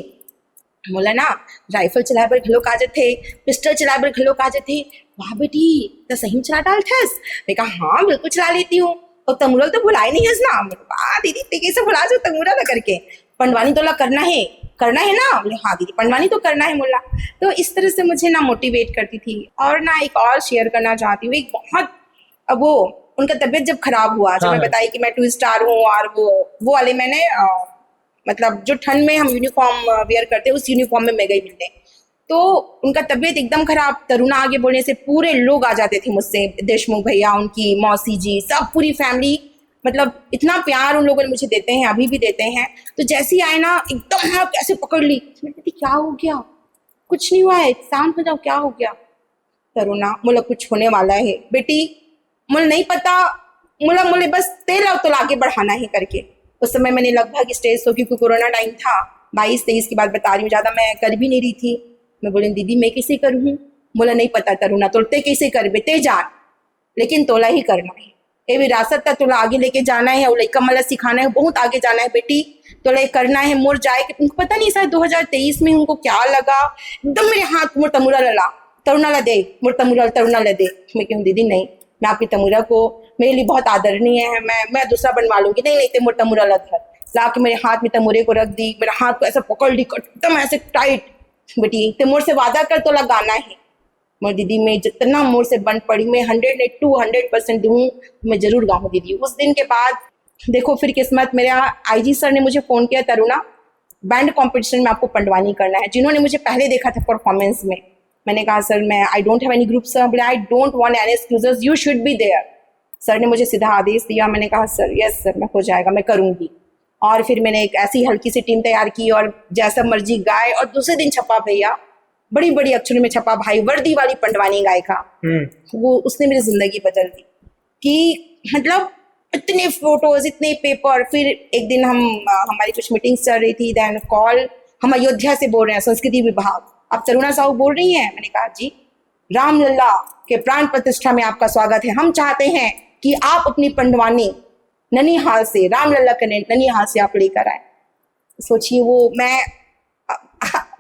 बोला ना राइफल चलाए पर घलो काजत थे, पिस्टल चलाए पर घलो काजत थे। वाह बेटी तो सही में चला डालत हस? मैं कहा हाँ बिल्कुल चला लेती हूँ। और तमुरल तो भुलाए नहीं हस ना? वाह दीदी ते कैसे भुला जो तमुरल करके, पंडवानी तो ला करना है ना? बोले हाँ दीदी पंडवानी तो करना है मुल्ला। तो इस तरह से मुझे ना मोटिवेट करती थी। और ना एक और शेयर करना चाहती हूँ, एक बहुत वो उनका तबीयत जब खराब हुआ, जब मैं बताई कि मैं 2 स्टार हूँ और वो वाले मैंने मतलब जो ठंड में हम यूनिफॉर्म वेयर करते हैं उस यूनिफॉर्म में मैं गई मिलने, तो उनका तबीयत एकदम खराब। तरुणा आगे बोलने से पूरे लोग आ जाते थे मुझसे, देशमुख भैया, उनकी मौसी जी, सब पूरी फैमिली, मतलब इतना प्यार उन लोगों ने मुझे देते हैं, अभी भी देते हैं। तो जैसे ही आए ना एकदम हाँ कैसे पकड़ ली, मैं कहती क्या हो गया? कुछ नहीं हुआ है, शांत हो जाओ, क्या हो गया? तरुणा मुझे कुछ होने वाला है बेटी, मुझे नहीं पता, मुझे बस तेल तो आगे बढ़ाना है करके। उस समय मैंने लगभग स्टेज शो, क्योंकि कोरोना टाइम था, 22-23 की बात बता रही हूँ, ज़्यादा मैं कर भी नहीं रही थी। मैं बोली दीदी मैं कैसे करूँ? बोला नहीं पता तरुणा, तोलते कैसे कर बेते जान, लेकिन तोला ही करना है, ये विरासत था, तोला आगे लेके जाना है, और लड़का मला सिखाना है, बहुत आगे जाना है बेटी, तोला ये करना है। मोर जाए कि उनको पता नहीं शायद 2023 में उनको क्या लगा, एकदम मेरे हाथ मोर तमुरा लला, तरुणा ला दे मोर तमुरा, तरुणा ला दे। मैं कहूँ दीदी नहीं, मैं आपकी तमुरा को मेरे लिए बहुत आदरणीय है, मैं दूसरा बनवा लूंगी। नहीं नहीं, मोर तमुरा ला धर, ला के मेरे हाथ में तमुरे को रख दी, मेरे हाथ को ऐसा पकड़ ली एकदम ऐसे टाइट, बेटी ते मोर से वादा कर तोला गाना है। मोर दीदी मैं जितना मोर से बन पड़ी, मैं 100 नहीं 200% दूँ, मैं जरूर गाऊँ दीदी। उस दिन के बाद देखो फिर किस्मत, मेरा IG सर ने मुझे फ़ोन किया, तरुणा बैंड कॉम्पिटिशन में आपको पंडवानी करना है। जिन्होंने मुझे पहले देखा था परफॉर्मेंस में, मैंने कहा सर मैं I don't have any group sir, बोले I don't want any excuses, you should be there. Sir ने मुझे सीधा आदेश दिया, मैंने कहा सर यस सर मैं हो जाएगा, मैं करूँगी। और फिर मैंने एक ऐसी हल्की सी टीम तैयार की और जैसा मर्जी गाए, और दूसरे दिन छपा भैया, बड़ी बड़ी अक्षरों में छपा, भाई वर्दी वाली पंडवानी गायिका। वो उसने मेरी जिंदगी बदल दी कि मतलब इतने फोटोज, इतने पेपर। फिर एक दिन हमारी कुछ मीटिंग्स चल रही थी, देन कॉल, हम अयोध्या से बोल रहे हैं, संस्कृति विभाग, आप तरुणा साहू बोल रही हैं? मैंने कहा जी, रामलला के प्राण प्रतिष्ठा में आपका स्वागत है, हम चाहते हैं कि आप अपनी पंडवानी ननिहाल से, रामलला के ननिहाल से आप लेकर आए। सोचिए वो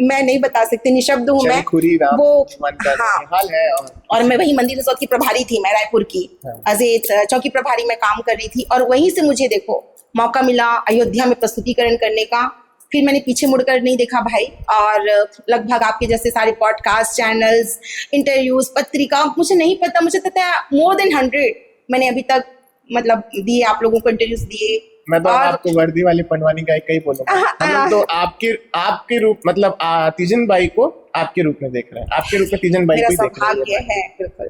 मैं नहीं बता सकती, निशब्द हूँ मैं। वो हाँ, है और मैं वही मंदिर रिसोर्ट की प्रभारी थी, मैं रायपुर की अजेत चौकी प्रभारी में काम कर रही थी। और वहीं से मुझे देखो मौका मिला अयोध्या में प्रस्तुतिकरण करने का। फिर मैंने पीछे मुड़कर नहीं देखा भाई, और लगभग आपके जैसे सारे पॉडकास्ट चैनल्स, इंटरव्यूज, पत्रिका, मुझे नहीं पता, मुझे पता है मोर देन 100 मैंने अभी तक मतलब दिए, आप लोगों को इंटरव्यूज दिए। मैं तो आपको वर्दी वाली पंडवानी गायिका ही बोलूंगा, हम तो आपके रूप मतलब तीजन बाई को आपके रूप में देख रहे हैं, आपके रूप में तीजन बाई को देख रहे हैं। बिल्कुल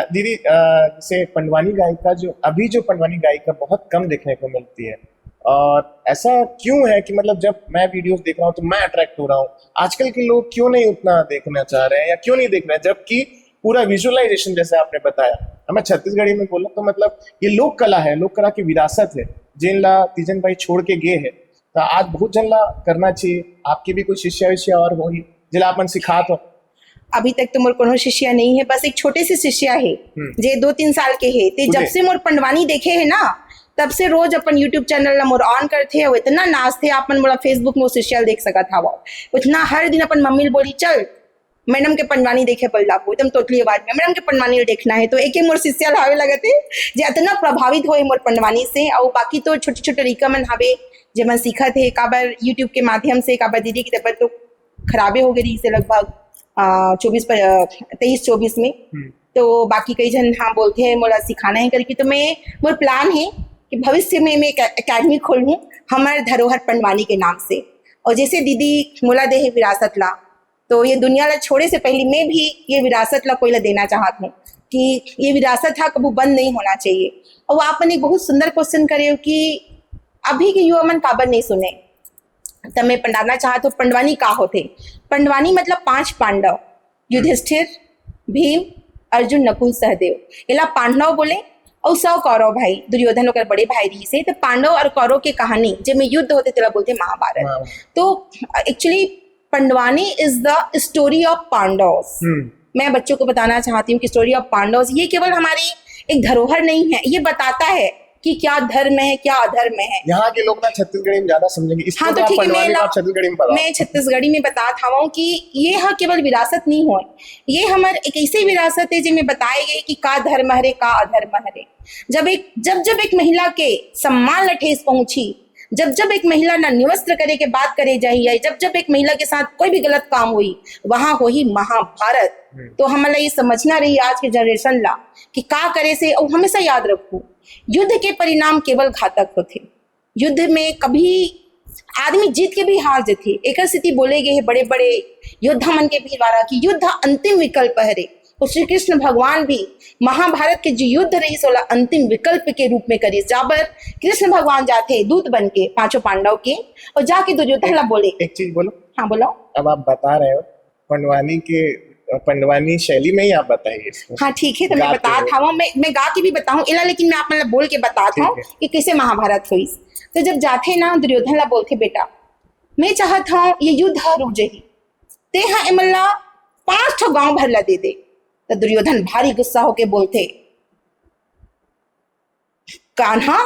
दीदी, जैसे पंडवानी गायिका जो पंडवानी गायिका बहुत कम देखने को मिलती है, और ऐसा क्यों है कि मतलब जब मैं वीडियोस देख रहा हूँ तो मैं अट्रैक्ट हो रहा हूँ, आजकल के लोग क्यों नहीं उतना देखना चाह रहे हैं या क्यों नहीं देख रहे हैं, जबकि पूरा विजुअलाइजेशन जैसे आपने बताया, मैं छत्तीसगढ़ी में बोला तो मतलब ये लोक कला है, लोक कला की विरासत है, जिनला तीजन भाई छोड़ के गए हैं, तो आज बहुत जनला करना चाहिए। आपके भी कोई शिष्य और होगी जिला अपन सिखा तो? अभी तक तो मोर कोनो शिष्या नहीं है, बस एक छोटे से शिष्या है जे 2-3 साल के है, ते जब से मोर पंडवानी देखे है ना, तब से रोज अपन यूट्यूब चैनल मोर ऑन करते, वो इतना नाचते, अपन मोला फेसबुक में शिष्या देख सका था, वो इतना हर दिन अपन मम्मी बोली चल मैडम के पंडवानी देखे पड़ जाबो, एकदम टोटली आवाज में मैडम के पंडवानी देखना है। तो एक मोर शिष्या लावे लगे थे जे इतना प्रभावित हुए मोर पंडवानी से। और बाकी तो छोटे छोटे तरीका मन हवे जे मैं सीखा थे, काबर यूट्यूब के माध्यम से, काबर दीदी की तबियत तो खराबे हो गई से लगभग 23-24 में। तो बाकी कई जन हाँ बोलते हैं मोला सिखाना है करके, तो मैं मोर प्लान है कि भविष्य में मैं एक अकेडमी खोलूँ हमारे धरोहर पंडवानी के नाम से। और जैसे दीदी मोला दे है विरासत ला, तो ये दुनिया ला छोड़े से पहले मैं भी ये विरासत ला कोई ला देना चाहत हूँ कि ये विरासत है कभी बंद नहीं होना चाहिए। और आपने एक बहुत सुंदर क्वेश्चन करे हो कि अभी के युवा मन काबर नहीं सुने, तब मैं पंडालना चाहत हूँ पंडवानी का होते। पंडवानी मतलब 5 पांडव, युधिष्ठिर, भीम, अर्जुन, नकुल, सहदेव, इला पांडव बोले। और 100 कौरव भाई, दुर्योधन होकर बड़े भाई रही से, तो पांडव और कौरव की कहानी जब में युद्ध होते तेला बोलते महाभारत। तो actually Pandavani is the story of Pandavs. मैं बच्चों को बताना चाहती हूँ कि स्टोरी ऑफ पांडव्स ये केवल हमारी एक धरोहर नहीं है, ये बताता है कि क्या धर्म है क्या अधर्म है। यहाँ के लोग ना छत्तीसगढ़ी में ज्यादा समझेंगे, इसको हाँ तो तो आप ठीक है, पंडवानी में, आप छत्तीसगढ़ी में बताओ। मैं छत्तीसगढ़ी में बता था कि ये हाँ केवल विरासत नहीं हो, ये हमार एक ऐसी विरासत है जिसमें बताए गए कि का धर्म हरे का अधर्म हरे। जब एक महिला के सम्मान ला ठेस पहुंची, जब एक महिला ना निवस्त्र करे के बात करे जाइए, जब एक महिला के साथ कोई भी गलत काम हुई, वहां हुई महाभारत। तो हमारा ये समझना रही आज के जनरेशन ला कि का करे से, और हमेशा याद रखो युद्ध के परिणाम केवल घातक होते। युद्ध में कभी आदमी जीत के भी हार जाते। एक स्थिति बोले गए बड़े बड़े योद्धा मन के भी द्वारा कि युद्ध अंतिम विकल्प हरे। और श्री कृष्ण भगवान भी महाभारत के जो युद्ध रही सोला अंतिम विकल्प के रूप में करी। जाबर कृष्ण भगवान जाते दूत बन के पांचों पांडव के, और जाके दुर्योधन ला बोले। एक चीज बोलो। हाँ बोलो। अब आप बता रहे हो पंडवानी शैली में ही आप बताइए इसको। हाँ ठीक है, तो मैं बता था मैं गा के भी बताऊँ इला, लेकिन मैं आप मतलब बोल के बताता हूँ कि कैसे महाभारत हुई। तो जब जाते ना दुर्योधन ला बोलते, बेटा मैं चाहत हूँ ये युद्ध रुक जाही, ते हाँ इमल्ला 5 ठो गांव भर ला दे दे। तो दुर्योधन भारी गुस्सा होके बोलते, कान्हा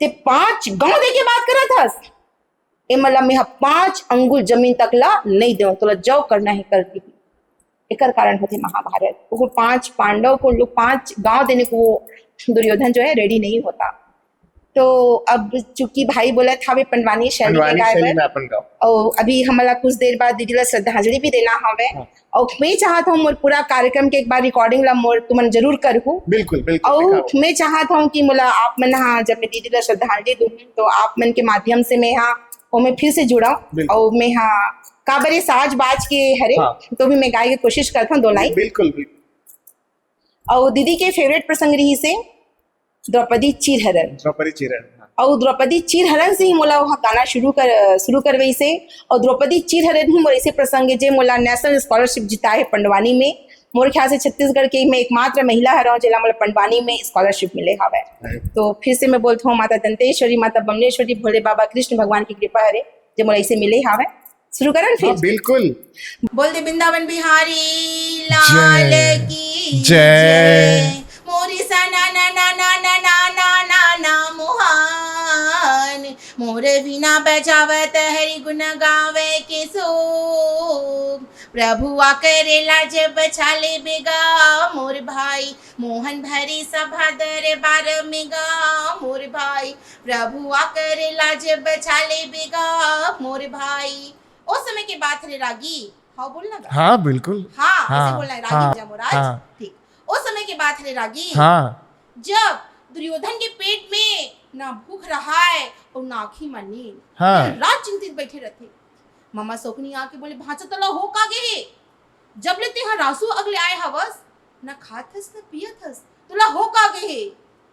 ते 5 गांव दे के बात करा था, इमल्ला मैं 5 अंगुल जमीन तक ला नहीं दे, तो जो करना है करती। एक कारण होते महाभारत को 5 पांडव को लोग 5 गांव देने को दुर्योधन जो है रेडी नहीं होता। तो अब चूंकि भाई बोला था वे पंडवानी शैली में अपन गाओ, और अभी हमारा कुछ देर बाद दीदी ला श्रद्धांजलि भी देना हवे। और मैं चाहता हूँ मोर पूरा कार्यक्रम के एक बार रिकॉर्डिंग ला मोर तुमन जरूर करहूँ। बिल्कुल बिल्कुल। और मैं चाहता हूँ कि मोला आप मन हाँ जब मैं दीदी ला श्रद्धांजलि दूँ तो आप मन के माध्यम से मैं हाँ और मैं फिर से जुड़ा, और मैं हाँ काबरे साज बाज के हरे तो भी मैं गाय की कोशिश करता हूँ 2 लाइन। बिल्कुल। और दीदी के फेवरेट प्रसंग रही से द्रौपदी चीरहरण। और द्रौपदी चीरहरण से ही मोला वहाँ गाना शुरू करवई से। और द्रौपदी चीरहरण ही मोर ऐसे प्रसंग है जे मोला नेशनल स्कॉलरशिप जिता है पंडवानी में। मोर ख्याल से छत्तीसगढ़ के मैं एकमात्र महिला हरा जिला मोला पंडवानी में स्कॉलरशिप मिले हवे। तो फिर से मैं बोलता हूँ माता दंतेश्वरी, माता बमनेश्वरी, भोले बाबा कृष्ण भगवान की कृपा हरे जो मोला ऐसे मिले हवे। शुरू करन फिर। बिल्कुल। बोल दे वृंदावन बिहारी लाल की जय। मोरी सना ना ना ना ना ना ना ना ना मोहन, मोरे बिना बजावत हरि गुण गावे के सो। प्रभु आकरेला जब छाले बेगा मोर भाई, मोहन भरी सभा दरबार में गा मोर भाई। प्रभु आकरेला जब छाले बेगा मोर भाई। उस समय के बात रे रागी, हाँ बोलना। हाँ बिल्कुल। हाँ ऐसे बोलना है रागी जमुराज। ठीक। उस समय की बात है रागी, जब दुर्योधन के पेट में ना भूख रहा है और ना आँखी में नींद, रात चिंतित बैठे रहते। मामा सोकनी आके बोले भांचा तला हो का गे, जब लेते हैं रासू अगले आए हवस, ना खाथस ना पियथस, तुला हो का गे।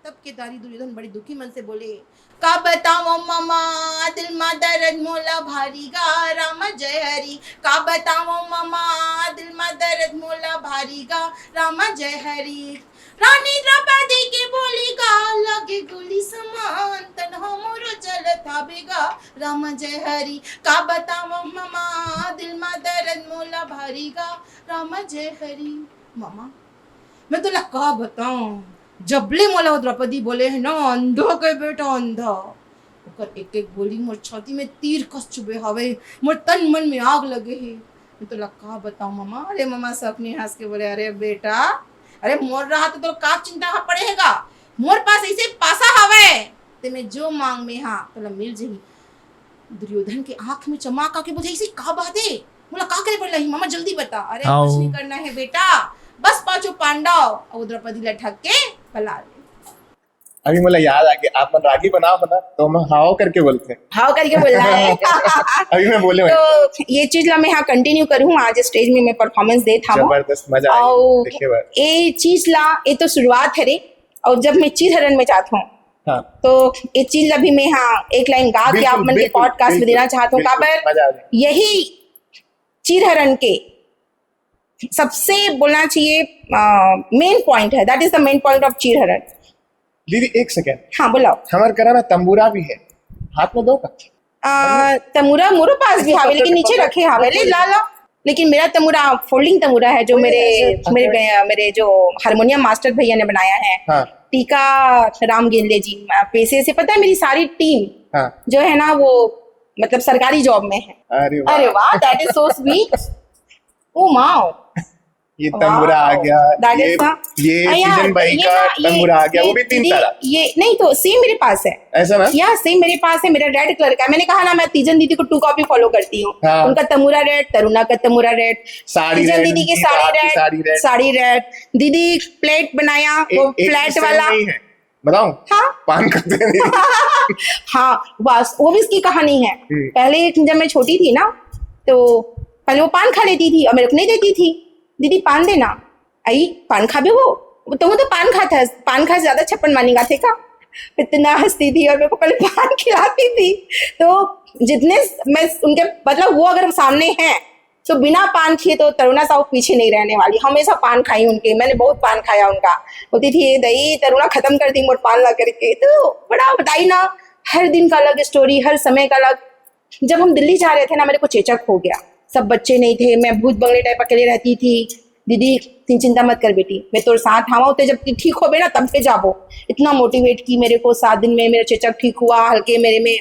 तब के दारी दुर्योधन बड़ी दुखी मन से बोले, का बताओ मामा दिल में दर्द मोला भारी गा राम जय हरि। का बताओ मामा दिल में दर्द मोला भारी गा राम जय हरि। रानी द्रौपदी के बोली गा लगे गोली समान, तन हमरो जलता बेगा राम जय हरि। का बताओ मामा दिल में दर्द मोला भारी गा राम जय हरि। मामा मैं तुला का बताऊं, जबले मोला द्रौपदी बोले है ना अंधा के बेटा अंधा, ओकर एक एक बोली मोर छाती में तीर कस चुबे हवे, मोर तन मन में आग लगे है। मैं तो का बताऊं मामा। अरे मामा सपनी हंस के बोले, अरे बेटा अरे मोर रहा तो का चिंता पड़ेगा, मोर पास ऐसे पासा हवे ते में जो मांग में हाँ तो मिल जही। दुर्योधन के आंख में चमक आके बोले ऐसी का बात है, मोला का करे पड़ला ही मामा जल्दी बता। अरे कुछ नहीं करना है बेटा, बस 5 पांडव और द्रौपदी ला ठग के पला ले। अभी मुझे याद आ गया, आप मन रागी बनाओ बना तो हम हाव करके बोलते हैं। हाव करके बोल रहा है। अभी मैं बोले तो ये चीज ला मैं यहाँ कंटिन्यू करूँ, आज स्टेज में मैं परफॉर्मेंस दे था। जबरदस्त मजा आया। ये चीज ला ये तो शुरुआत है रे, और जब मैं चीरहरण में जाता हूँ तो ये चीज अभी मैं हाँ एक लाइन गा के आप मन के पॉडकास्ट में देना चाहता हूँ। काबर यही चीरहरण के सबसे बोलना चाहिए मेन पॉइंट है, that is the main point of चीरहरण। दीदी एक सेकेंड। हाँ बोलाओ। हमारे करा ना तंबूरा भी है, हाथ में दो का तंबूरा मोरे पास भी हावे लेकिन नीचे रखे हावे ले ला ला। लेकिन मेरा तंबूरा फोल्डिंग तंबूरा है जो मेरे जो हारमोनियम मास्टर भैया ने बनाया है। टीका राम गेंदे जी पेशे से, पता है मेरी सारी टीम हाँ। जो है ना वो मतलब सरकारी जॉब में है। अरे वाह, दैट इज सो स्वीट। ओ माओ, ये तंबूरा आ गया, ये सीजन भाई का तंबूरा आ गया, वो भी 3 तारा। ये नहीं तो सेम मेरे पास है ऐसा ना? या सेम मेरे पास है, मेरा रेड कलर का है। मैंने कहा ना मैं तीजन दीदी को 2 कॉपी फॉलो करती हूँ। हाँ। उनका तमुरा रेड, तरुणा का तमुरा रेड, तीजन दीदी की साड़ी रेड। दीदी प्लेट बनाया वो फ्लैट वाला, बताऊं? हाँ पान खाते नहीं। हाँ बस वो भी इसकी कहानी है। पहले जब मैं छोटी थी ना तो पहले वो पान खा लेती थी और मेरे को नहीं देती थी, दीदी पान देना, आई पान खा भी वो तो पान खाता है, पान खा ज्यादा छप्पन मानी गाते का, इतना हंसती थी और मेरे को पहले पान खिलाती थी। तो जितने मैं उनके मतलब वो अगर सामने हैं तो बिना पान किए तो तरुणा साहू पीछे नहीं रहने वाली, हमेशा पान खाई उनके, मैंने बहुत पान खाया उनका। होती थी ये दही तरुणा खत्म कर दी मोर पान ला करके। तो बड़ा बताई ना, हर दिन का अलग स्टोरी, हर समय का अलग। जब हम दिल्ली जा रहे थे ना मेरे को चेचक हो गया, सब बच्चे नहीं थे, मैं भूत बंगले टाइप अकेले रहती थी। दीदी तीन चिंता मत कर बेटी, मैं तो साथ आवा होते, जब ठीक हो बे ना तब पे जाबो। इतना मोटिवेट की मेरे को, 7 दिन में मेरा चेचक ठीक हुआ, हल्के मेरे में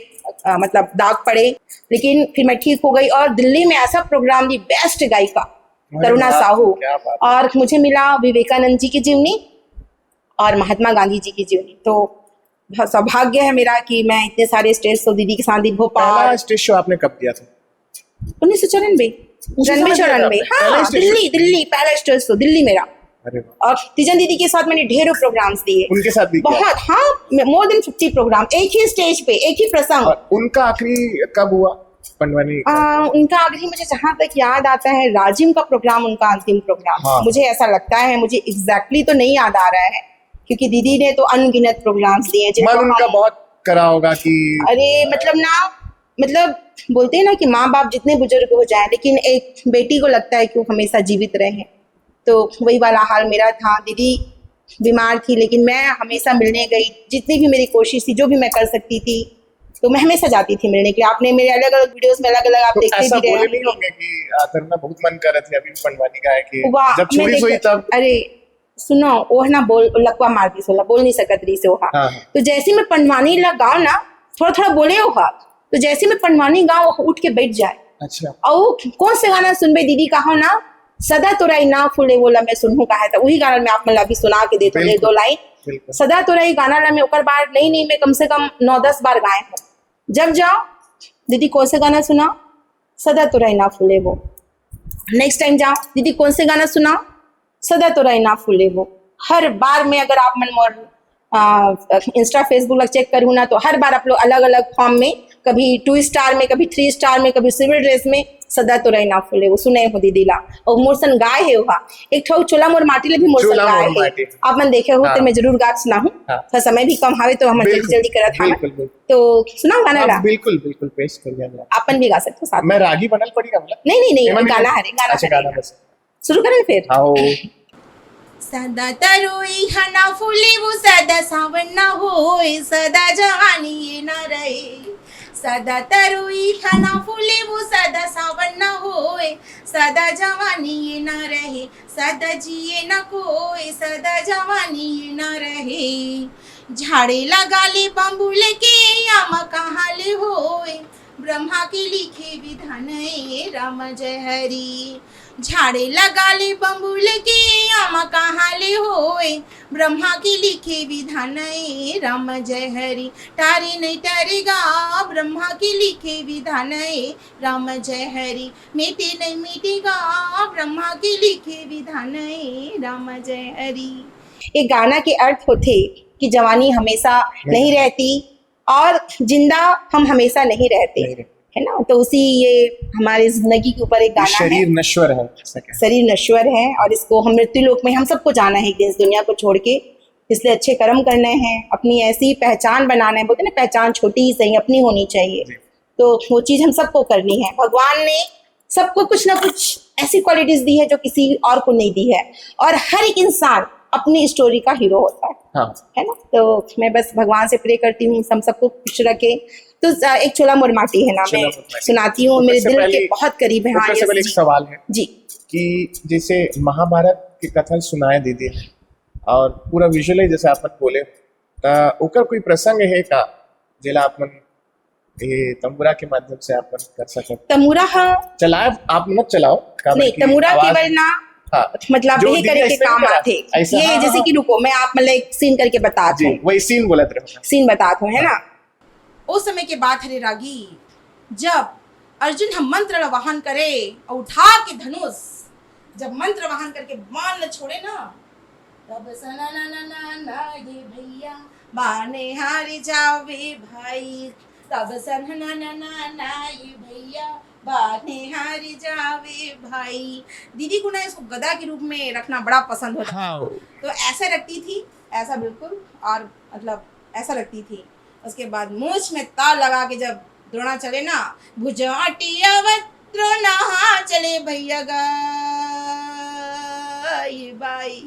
मतलब दाग पड़े, लेकिन फिर मैं ठीक हो गई। और दिल्ली में ऐसा प्रोग्राम दी, बेस्ट गायिका तरुणा साहू, और मुझे मिला विवेकानंद जी की जीवनी और महात्मा गांधी जी की जीवनी। तो सौभाग्य है मेरा कि मैं इतने सारे स्टेज शो दीदी के साथ, भोपाल। स्टेज शो आपने कब दिया था? 1994, हाँ दिल्ली पहला स्टेज शो दिल्ली मेरा। और तीजन दीदी के साथ मैंने ढेरों प्रोग्राम्स दिए, उनके साथ भी बहुत, हाँ मोर देन 50 प्रोग्राम, एक ही स्टेज पे, एक ही प्रसंग। उनका आखिरी कब हुआ पंडवानी? उनका आखिरी मुझे जहाँ तक याद आता है राजिम का प्रोग्राम, उनका अंतिम प्रोग्राम। हाँ। मुझे ऐसा लगता है, मुझे एग्जैक्टली तो नहीं याद आ रहा है क्योंकि दीदी ने तो अनगिनत प्रोग्राम्स दिए जिनको उनका बहुत करा होगा कि अरे मतलब बोलते हैं ना कि माँ बाप जितने बुजुर्ग हो जाए लेकिन एक बेटी को लगता है कि वो हमेशा जीवित रहे, तो वही वाला हाल मेरा था। दीदी बीमार थी लेकिन मैं हमेशा मिलने गई, जितनी भी मेरी कोशिश थी, जो भी मैं कर सकती थी, तो मैं हमेशा जाती थी मिलने के लिए। आपने मेरे अलग अलग वीडियोस में अलग अलग आप देखते भी रहे होंगे कि तरुणा बहुत मन कर रहे थे अभी पंडवानी का है कि जब छोड़ी सोई तब। अरे सुनो, वो है ना बोल लकवा मारती सोला, बोल नहीं सकत रही से वहाँ। हाँ। तो जैसे मैं पंडवानी गाँव ना थोड़ा बोले हो, तो जैसे मैं पंडवानी गाँव उठ के बैठ जाए। अच्छा। और कौन से गाना सुनबे दीदी कहो ना, सदा तोराई ना फूले बोला मैं सुनहू कहा था, वही गाना में आप मतलब अभी सुना के देते हैं 2 लाइन। सदा तोराई गाना ला मैं ओकर बार नहीं मैं कम से कम 9-10 बार गाए हूँ। जब जाओ दीदी कौन से गाना सुना, सदा तोराई ना फूले वो। नेक्स्ट टाइम जाओ दीदी कौन से गाना सुना, सदा तोराई ना फूले वो। हर बार में अगर आप मन मोर इंस्टा फेसबुक लग चेक करूँ ना, तो हर बार आप लोग अलग अलग फॉर्म में, कभी 2 स्टार में, कभी 3 स्टार में, कभी सिविल ड्रेस में, सदा तोराई ना फूले वो सुने हो दीदी ला। और मोरसन गाय है वहाँ एक ठो चोला मोर माटी ले भी मोरसन गाय है, आप मन देखे हो। तो मैं जरूर गा सुना हूँ। तो समय भी कम हावे तो हम जल्दी करत हां, तो सुना गाना ला। बिल्कुल पेश करिए। अपन भी गा सकते हो साथ में। मैं रागी बनल पड़ेगा मतलब? नहीं गाना हरे गाना। अच्छा गाना बस शुरू करें फिर। आओ। सदा तरोई हना फूले वो, सदा सावन ना होए, सदा जवानी ये ना रहे। सदा तरोई हना फूले वो, सदा सावन ना होए, सदा जवानी ये ना रहे। सदा जिए न कोई, सदा जवानी ये ना रहे। झाड़े लगा ले बम्बुल के, आमा कहाँ ले होए, ब्रह्मा के लिखे विधान राम जय हरि। झाड़े लगा ले बम्बुल के, आमा कहाँ ले होए, ब्रह्मा के लिखे विधान राम जय हरि। तारे नहीं टरेगा, ब्रह्मा के लिखे विधान राम जय हरि। मिटे नहीं मिटेगा, ब्रह्मा के लिखे विधान राम जय हरि। एक गाना के अर्थ होते कि जवानी हमेशा नहीं रहती और जिंदा हम हमेशा नहीं रहते, है ना। तो उसी ये हमारी जिंदगी के ऊपर एक गाना है। शरीर नश्वर है, शरीर नश्वर है और इसको हम मृत्यु लोक में हम सबको जाना है एक दिन, इस दुनिया को छोड़ के। इसलिए अच्छे कर्म करने हैं, अपनी ऐसी पहचान बनाना है। बोलते ना पहचान छोटी ही सही अपनी होनी चाहिए, तो वो चीज हम सबको करनी है। भगवान ने सबको कुछ ना कुछ ऐसी क्वालिटीज दी है जो किसी और को नहीं दी है, और हर एक इंसान अपनी स्टोरी का हीरो होता है। हाँ। है ना। तो मैं बस भगवान से प्रे करती हूँ हम सबको खुश रखे। तो एक चोला मोर माटी है ना, मैं सुनाती हूँ, मेरे दिल के बहुत करीब है। हाँ, एक सवाल है जी कि जैसे महाभारत की कथा सुनाए दीदी, और पूरा विजुअली जैसे आपन बोले ओकर कोई प्रसंग है का जेला आपन ये तंबूरा के माध्यम से आपन कर सकते? तंबूरा हाँ चलाए आप मत चलाओ नहीं, तंबूरा केवल ना हाँ, मतलब यही करे के काम आते ये हाँ, जैसे कि रुको मैं आप मतलब एक सीन करके बताती हूँ, वही सीन बोलत रहो, सीन बताता हूँ है ना। उस समय के बात हरे रागी जब अर्जुन हम मंत्र वाहन करे और उठा के धनुष जब मंत्र वाहन करके बाण न छोड़े ना तब सना ना ना ना ना ये भैया बाने हारी जावे भाई तब सना ना ना ना ना ये भैया बाने हारी जावे भाई। दीदी को ना इसको गदा के रूप में रखना बड़ा पसंद होता हाँ। तो ऐसा रखती थी, ऐसा बिल्कुल और मतलब ऐसा रखती थी। उसके बाद मूछ में तार लगा के जब द्रोणा चले ना भुजाटिया द्रोणा चले भैया गा ये बाई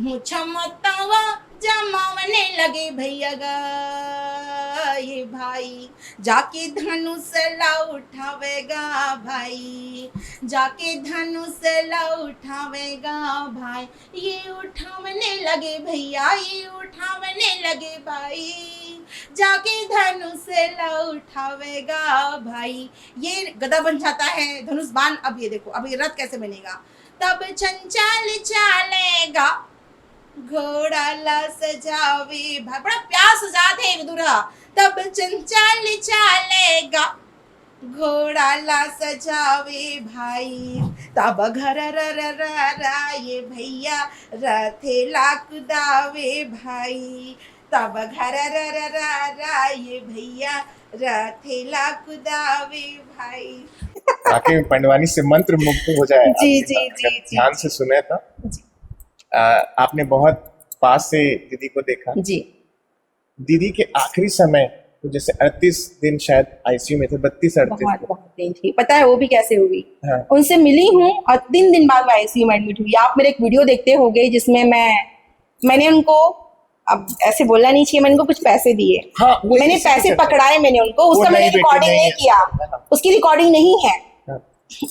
मुछा मतवा जमावने लगे भैया गा ये भाई जाके धनुष ला उठावेगा भाई जाके धनुष ला उठावेगा भाई ये उठावने लगे भैया ये उठावने लगे भाई जाके धनुष ला उठावेगा भाई। ये गदा बन जाता है धनुष बाण। अब ये देखो अब ये रथ कैसे बनेगा तब चंचल चालेगा घोड़ा ला सजावे भाई बड़ा प्यार सजाते हैं विदुरा तब चंचल चालेगा घोड़ा ला सजावे भाई तब घर ये भैया रथे ला कुदावे भाई तब घर ये भैया रथे ला कुदावे भाई। ताकि पंडवानी से मंत्र मुक्त हो जाए। जी जी जी ध्यान से सुने तो आपने बहुत पास से दीदी को देखा जी। दीदी के आखिरी समय तो जैसे 38 दिन शायद आईसीयू में थे, 32-38 बहुत दिन थी। पता है वो भी कैसे हुई? हाँ। उनसे मिली हूँ और 3 दिन बाद वो आईसीयू में एडमिट हुई। आप मेरे एक वीडियो देखते होंगे जिसमें मैंने उनको, अब ऐसे बोलना नहीं चाहिए, मैंने उनको कुछ पैसे दिए। हाँ, मैंने पैसे पकड़ाए मैंने उनको, उसका मैंने रिकॉर्डिंग नहीं किया, उसकी रिकॉर्डिंग नहीं है।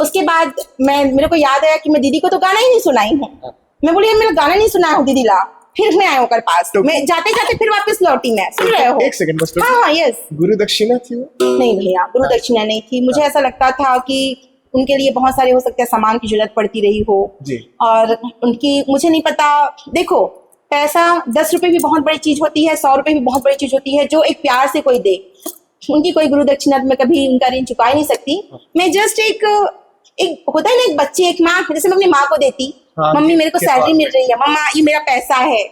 उसके बाद मेरे को याद आया कि मैं दीदी को तो गाना ही नहीं सुनाई हूँ। मैं बोली मेरा गाना नहीं सुनाया हूँ दीदी ला। फिर मैं आया हूँ पास तो मैं जाते जाते फिर वापस लौटी। मैं सुन रहे हो? एक सेकंड बस। हाँ यस। गुरु दक्षिणा थी वो? नहीं भैया गुरु दक्षिणा नहीं थी। मुझे ऐसा लगता था कि उनके लिए बहुत सारे हो सकते हैं सामान की जरूरत पड़ती रही हो जी। और उनकी मुझे नहीं पता। देखो पैसा 10 रुपए भी बहुत बड़ी चीज होती है, 100 रुपए भी बहुत बड़ी चीज होती है जो एक प्यार से कोई दे। उनकी कोई गुरु दक्षिणा में कभी उनका ऋण चुका ही नहीं सकती। मैं जस्ट एक होता है ना एक बच्चे एक माँ, जैसे मैं अपनी माँ को देती, मम्मी मेरे को सैलरी मिल रही है, मम्मा ये मेरा पैसा है,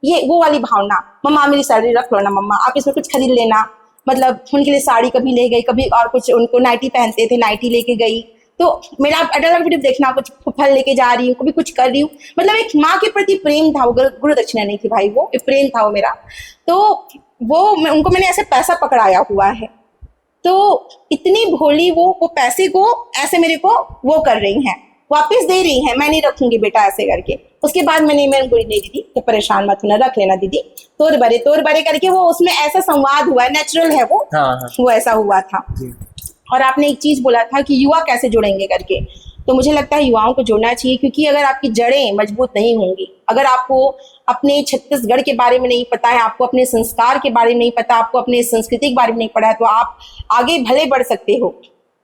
ये वो वाली भावना। मम्मा मेरी सैलरी रख लो ना मम्मा, आप इसमें कुछ खरीद लेना। मतलब उनके लिए साड़ी कभी ले गई, कभी और कुछ, उनको नाइटी पहनते थे नाइटी लेके गई। तो मेरा अडल्ट वीडियो देखना, कुछ फल लेके जा रही हूँ, कभी कुछ कर रही हूँ। मतलब एक माँ के प्रति प्रेम था वो, गुरु दक्षिणा नहीं थी भाई, वो प्रेम था वो मेरा। तो वो उनको मैंने ऐसे पैसा पकड़ाया हुआ है। तो इतनी भोली वो पैसे को ऐसे मेरे को वो कर रही हैं, वापस दे रही हैं, मैं नहीं रखूंगी बेटा ऐसे करके। उसके बाद मैंने उनको नहीं दीदी तो परेशान मत होना, रख लेना दीदी, तोड़ बरे करके वो उसमें ऐसा संवाद हुआ, नेचुरल है वो। हाँ। वो ऐसा हुआ था। और आपने एक चीज बोला था कि युवा कैसे जुड़ेंगे करके, तो मुझे लगता है युवाओं को जोड़ना चाहिए, क्योंकि अगर आपकी जड़ें मजबूत नहीं होंगी, अगर आपको अपने छत्तीसगढ़ के बारे में नहीं पता है, आपको अपने संस्कार के बारे में नहीं पता, आपको अपने संस्कृति के बारे में नहीं पढ़ा है, तो आप आगे भले बढ़ सकते हो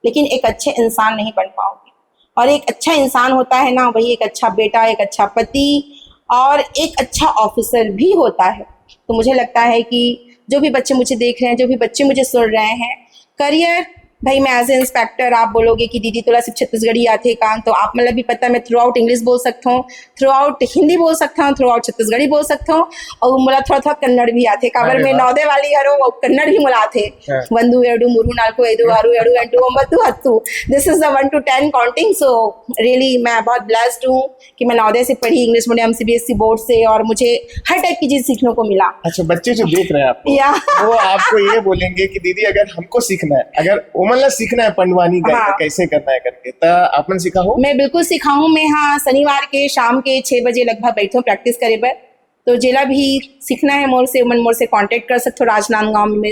लेकिन एक अच्छे इंसान नहीं बन पाओगे। और एक अच्छा इंसान होता है ना, वही एक अच्छा बेटा, एक अच्छा पति और एक अच्छा ऑफिसर भी होता है। तो मुझे लगता है कि जो भी बच्चे मुझे देख रहे हैं, जो भी बच्चे मुझे सुन रहे हैं, करियर भाई मैं एज ए इंस्पेक्टर, आप बोलोगे कि दीदी तोला सिर्फ छत्तीसगढ़ी आते काम, तो आप मतलब भी पता मैं थ्रू आउट इंग्लिश बोल सकता हूँ, थ्रू आउट हिंदी बोल सकता हूँ, थ्रू आउट छत्तीसगढ़ी बोल सकता हूँ, और मुला थोड़ा कन्नड़ भी आते। काबर में नौदे वाली हरो कन्नड़ भी मुला थे। 1 2 3 4 4 5 6 7 8 9 10 this is the 1 to 10 counting. So really मैं बहुत ब्लेस्ड हूँ कि मैं नौदे से पढ़ी, इंग्लिश मीडियम सीबीएसई बोर्ड से, और मुझे हर टाइप की चीज सीखने को मिला। अच्छा, बच्चे जो देख रहे हैं आपको, वो आपको ये बोलेंगे कि दीदी अगर हमको सीखना है, अगर ओमन सीखना है पंडवानी कैसे करना है करके, तो आपने सीखा हो? मैं बिल्कुल सीखा हूँ। मैं हाँ शनिवार के शाम के 6 बजे लगभग बैठो प्रैक्टिस करे बर, तो जेला भी सीखना है मोर से मन मोर से कांटेक्ट कर सकते हो राजनांदगांव में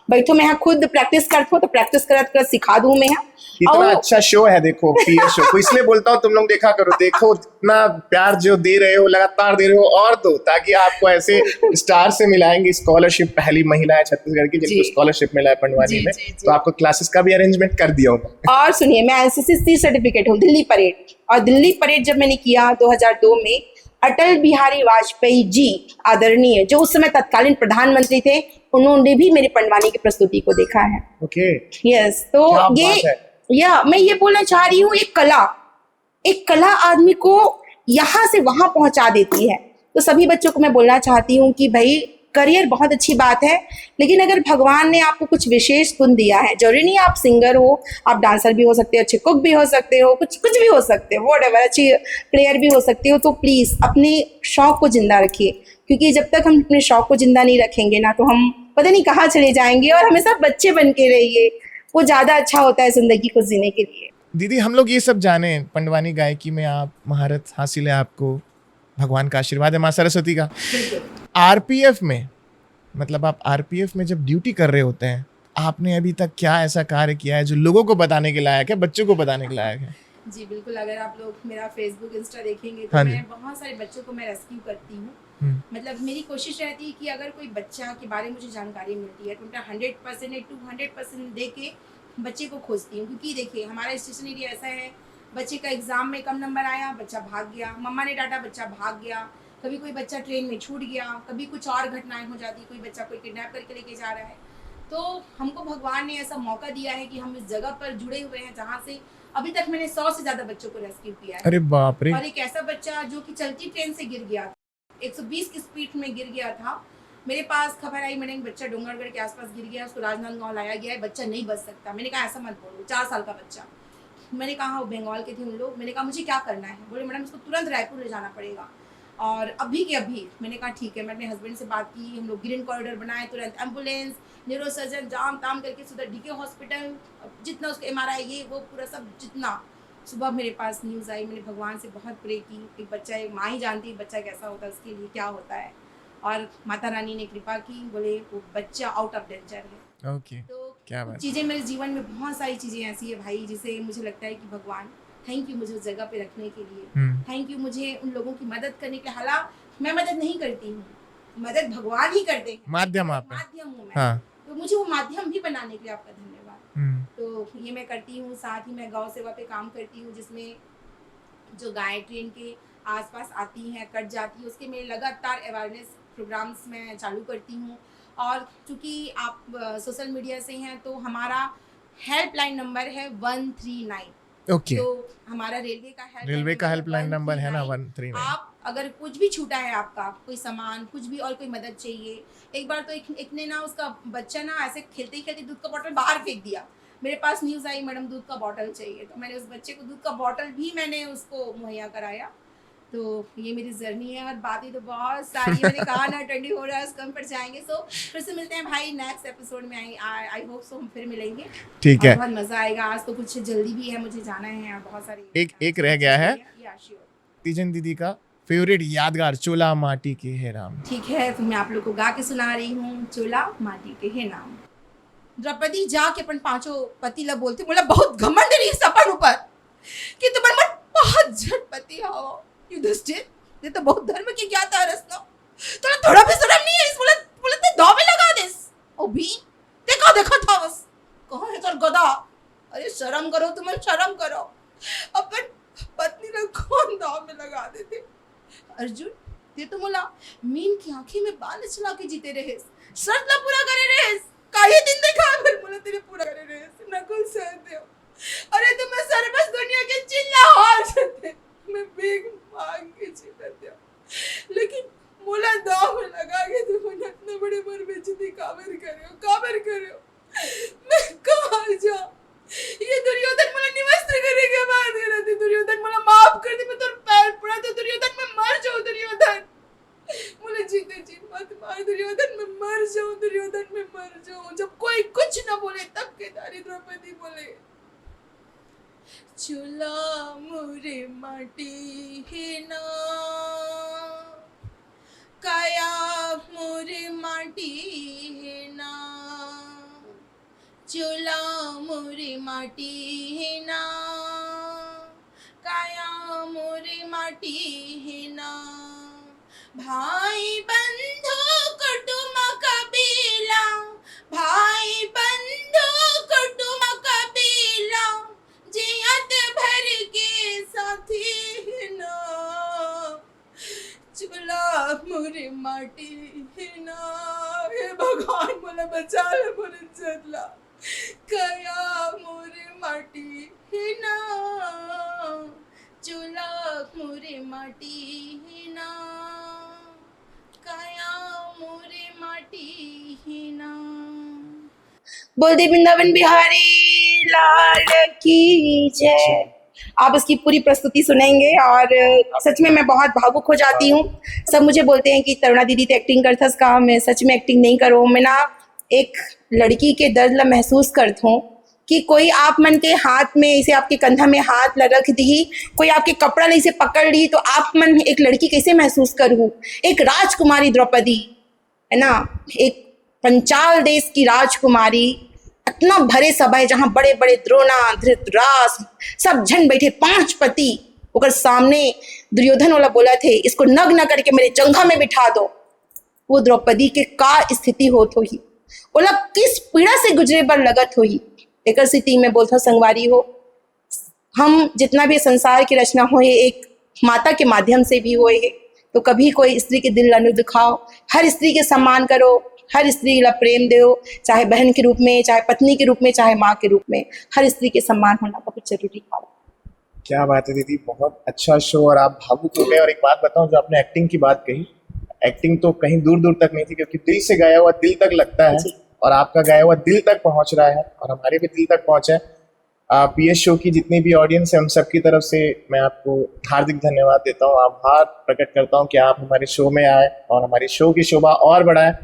बैठो मैं यहाँ खुद प्रैक्टिस करते हो तो प्रैक्टिस करत सिखा दूँ मैं यहाँ इतना अच्छा शो है देखो पीए शो को, इसलिए बोलता हूँ तुम लोग देखा करो, देखो इतना प्यार जो दे रहे हो लगातार दे रहे हो और दो, ताकि आपको ऐसे स्टार से मिलाएंगे। स्कॉलरशिप पहली महिला है छत्तीसगढ़ की जिनको स्कॉलरशिप मिला है पंडवानी में, तो आपको क्लासेस का भी अरेंजमेंट कर दिया होगा। और सुनिए मैं एनसीसी सर्टिफिकेट हूँ दिल्ली परेड, और दिल्ली परेड जब मैंने किया 2002 में अटल बिहारी वाजपेयी जी आदरणीय जो उस समय तत्कालीन प्रधानमंत्री थे, उन्होंने भी मेरे पंडवानी की प्रस्तुति को देखा है। ओके यस, तो ये मैं ये बोलना चाह रही हूँ एक कला आदमी को यहाँ से वहां पहुंचा देती है। तो सभी बच्चों को मैं बोलना चाहती हूँ कि भाई करियर बहुत अच्छी बात है, लेकिन अगर भगवान ने आपको कुछ विशेष गुण दिया है, जरूरी नहीं आप सिंगर हो, आप डांसर भी हो सकते हो, अच्छे कुक भी हो सकते हो, कुछ भी हो सकते हो, व्हाटएवर, अच्छी प्लेयर भी हो सकते हो, तो प्लीज अपने शौक को जिंदा रखिए, क्योंकि जब तक हम अपने शौक को जिंदा नहीं रखेंगे ना, तो हम पता नहीं कहाँ चले जाएंगे। और हमेशा बच्चे बन के रहिए, वो ज्यादा अच्छा होता है जिंदगी को जीने के लिए। दीदी हम लोग ये सब जाने पंडवानी गायकी में आप महारत हासिल है, आपको भगवान का आशीर्वाद है, माँ सरस्वती का। आरपीएफ में मतलब आप आरपीएफ में जब ड्यूटी कर रहे होते हैं, आपने अभी तक क्या ऐसा कार्य किया है जो लोगों को बताने के लायक है, बच्चों को बताने के लायक है? जी बिल्कुल, अगर आप लोग मेरा फेसबुक इंस्टा देखेंगे तो मैं बहुत सारे बच्चों को मैं रेस्क्यू करती हूँ। मतलब मेरी कोशिश रहती है कि अगर कोई बच्चा के बारे में मुझे जानकारी मिलती है तो मैं 100% 200% दे के बच्चे को खोजती हूँ। क्योंकि देखिए हमारा स्टेशन एरिया ऐसा है, बच्चे का एग्जाम में कम नंबर आया, बच्चा भाग गया, मम्मा ने डांटा, बच्चा भाग गया, कभी कोई बच्चा ट्रेन में छूट गया, कभी कुछ और घटनाएं हो जाती, कोई बच्चा कोई किडनैप करके लेके जा रहा है। तो हमको भगवान ने ऐसा मौका दिया है कि हम इस जगह पर जुड़े हुए हैं जहाँ से अभी तक मैंने 100 से ज्यादा बच्चों को रेस्क्यू किया है। अरे बाप रे। और एक ऐसा बच्चा जो कि चलती ट्रेन से गिर गया, 120 की स्पीड में गिर गया था, मेरे पास खबर आई, मैंने बच्चा डोंगरगढ़ के आसपास गिर गया, उसको राजनांदगांव लाया गया है, बच्चा नहीं बच सकता। मैंने कहा ऐसा मत बोलो, 4 साल का बच्चा। मैंने कहा वो बंगाल के थे उन लोग, मैंने कहा मुझे क्या करना है, बोले मैडम इसको तुरंत रायपुर ले जाना पड़ेगा। और अभी के अभी मैंने कहा ठीक है, मैं अपने हस्बैंड से बात की, हम लोग ग्रीन कॉरिडोर बनाए, तुरंत एम्बुलेंस, न्यूरोसर्जन, जाम ताम करके सुधर डीके हॉस्पिटल, जितना उसको MRI ये वो पूरा सब जितना। सुबह मेरे पास न्यूज़ आई, मैंने भगवान से बहुत प्रे की। एक बच्चा, एक माँ ही जानती है बच्चा कैसा होता है, उसके लिए क्या होता है, और माता रानी ने कृपा की, बोले वो बच्चा आउट ऑफ डेंजर है। ओके, तो क्या बात। चीज़ें मेरे जीवन में बहुत सारी चीज़ें ऐसी है भाई, जिसे मुझे लगता है कि भगवान थैंक यू मुझे उस जगह पे रखने के लिए, थैंक यू मुझे उन लोगों की मदद करने के लिए। हालांकि मैं मदद नहीं करती हूँ, मदद भगवान ही करते हैं, माध्यम आप हैं। माध्यम हूँ मैं। हाँ। तो मुझे वो माध्यम भी बनाने के लिए आपका धन्यवाद। तो ये मैं करती हूँ, साथ ही मैं गौ सेवा पे काम करती हूँ, जिसमें जो गाय ट्रेन के आसपास आती हैं, कट जाती है, उसके मेरे लगातार अवेयरनेस प्रोग्राम्स मैं चालू करती हूँ। और चूँकि आप सोशल मीडिया से हैं तो हमारा हेल्पलाइन नंबर है 139। ओके। तो हमारा रेलवे का हेल्पलाइन नंबर है ना 139। आप अगर कुछ भी छूटा है आपका, कोई सामान कुछ भी और कोई मदद चाहिए। एक बार तो एक ने ना, उसका बच्चा ना ऐसे खेलते ही खेलते दूध का बॉटल बाहर फेंक दिया, मेरे पास न्यूज़ आई मैडम दूध का बॉटल चाहिए, तो मैंने उस बच्चे को दूध का बॉटल भी मैंने उसको मुहैया कराया। तो ये मेरी जर्नी है, और बातें तो बहुत सारी मैंने कहा ना 24 आवर्स कम पर जाएंगे। सो फिर से मिलते हैं भाई नेक्स्ट एपिसोड में। आई होप सो हम फिर मिलेंगे। ठीक है, बहुत मजा आएगा। आज तो कुछ जल्दी भी है, मुझे जाना है, बहुत सारी एक रह गया है तीजन दीदी का फेवरेट यादगार, चोला माटी के है राम। ठीक है, तो मैं आप लोग को गा के सुना रही हूँ, चोला माटी के है नाम। द्रौपदी जाके अपन 5 पति ला बोलते, बोला बहुत घमंड रही सपन ऊपर कि तुम्हारे मन बहुत झटपति हो युधिष्ठिर, ये तो बहुत धर्म की क्या तरस ना, थोड़ा भी शर्म नहीं है इस बोले ते दाव में लगा देस। ओ भी देखा था बस, कहाँ है तोर गधा, अरे शर्म करो, तुम्हें शर्म करो, अपन पत्नी ने कौन दाव में लगा देते। अर्जुन ये तो बोला मीन की आंखें में बाल चला के जीते रहे, शर्त ला पूरा करे रहे, काहे दिन देखा फिर बोला तेरे पूरा करे रहे, नकुल सहदेव अरे तुम्हें सर्वस दुनिया के चिल्ला हार जाते, मैं भीख मांग के जीते, लेकिन मोला दाव में लगा के तुमने इतने बड़े मर बेचती काबर करे हो, मैं कहाँ जा, ये दुर्योधन मला निवस्त्र करे के बाद रहती, दुर्योधन मला माफ कर दे, मैं तेरे पैर पड़ा तो दुर्योधन मैं मर जाऊं, दुर्योधन मुझे जीते जी मत मार, दुर्योधन मैं मर जाऊं, दुर्योधन मैं मर जाऊं। जब कोई कुछ ना बोले तब केदारी द्रौपदी बोले, चोला मोरे माटी है ना, काया मोर माटी है ना, चोला मोर माटी है ना, काया मोर माटी है ना, भाई बंधु कुटुंब कबीला, भाई बंधु कुटुंब कबीला, जियत भर के साथी है ना, चुला मोरे माटी है ना, हे भगवान मोला बचा ले मोरे चला, कया मोरे माटी है ना, चुला मोरे माटी है ना, कया मोरे माटी है ना। बोल दे वृंदावन बिहारी लाल की जय। आप उसकी पूरी प्रस्तुति सुनेंगे और सच में मैं बहुत भावुक हो जाती हूँ। सब मुझे बोलते हैं कि तरुणा दीदी तो एक्टिंग करता का, मैं सच में एक्टिंग नहीं करूँ। मैं ना एक लड़की के दर्द ला महसूस करती हूँ कि कोई आप मन के हाथ में इसे आपके कंधा में हाथ ला रख दी, कोई आपके कपड़ा ले इसे पकड़ ली, तो आप मन एक लड़की कैसे महसूस करूँ। एक राजकुमारी द्रौपदी है ना, एक पंचाल देश की राजकुमारी, इतना भरे सभा है जहाँ बड़े बड़े द्रोणा धृतराष्ट्र सब जन बैठे, 5 पति ओकर सामने दुर्योधन वाला बोला थे इसको नग्न करके मेरे जंघा में बिठा दो। वो द्रौपदी के का स्थिति होत होही, बोला किस पीड़ा से गुजरे बर लगत होही। एक स्थिति में बोलता संगवारी हो, हम जितना भी संसार की रचना होए एक माता के माध्यम से भी होए है, तो कभी कोई स्त्री के दिल न दुखाओ, हर स्त्री के सम्मान करो, हर स्त्री ला प्रेम दो, चाहे बहन के रूप में, चाहे पत्नी के रूप में, चाहे माँ के रूप में, हर स्त्री के सम्मान होना बहुत जरूरी है। क्या बात है दीदी, बहुत अच्छा शो और आप भावुक हो गए। और एक बात बताऊं, जो आपने एक्टिंग की बात कही, एक्टिंग तो कहीं दूर दूर तक नहीं थी, क्योंकि दिल से गाया हुआ दिल तक लगता है और आपका गाया हुआ दिल तक पहुंच रहा है और हमारे भी दिल तक पहुंचा है। पीएस शो की जितनी भी ऑडियंस है, हम सबकी तरफ से मैं आपको हार्दिक धन्यवाद देता हूँ, आभार प्रकट करता हूँ कि आप हमारे शो में आए और हमारे शो की शोभा और बढ़ाए।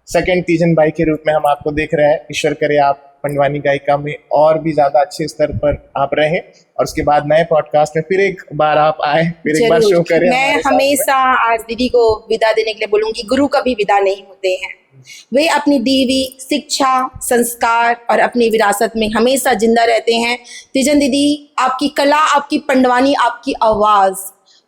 सेकंड तीजन बाई के रूप में हम आपको देख रहे हैं। ईश्वर करे आप पंडवानी गायिका में और भी ज्यादा अच्छे स्तर पर आप रहे और उसके बाद नए पॉडकास्ट में फिर एक बार आप आए, फिर एक बार शो करें। मैं हमेशा आज दीदी को विदा देने के लिए बोलूंगी, गुरु कभी विदा नहीं होते हैं, वे अपनी दीवी शिक्षा, संस्कार और अपनी विरासत में हमेशा जिंदा रहते हैं। तीजन दीदी, आपकी कला, आपकी पंडवानी, आपकी आवाज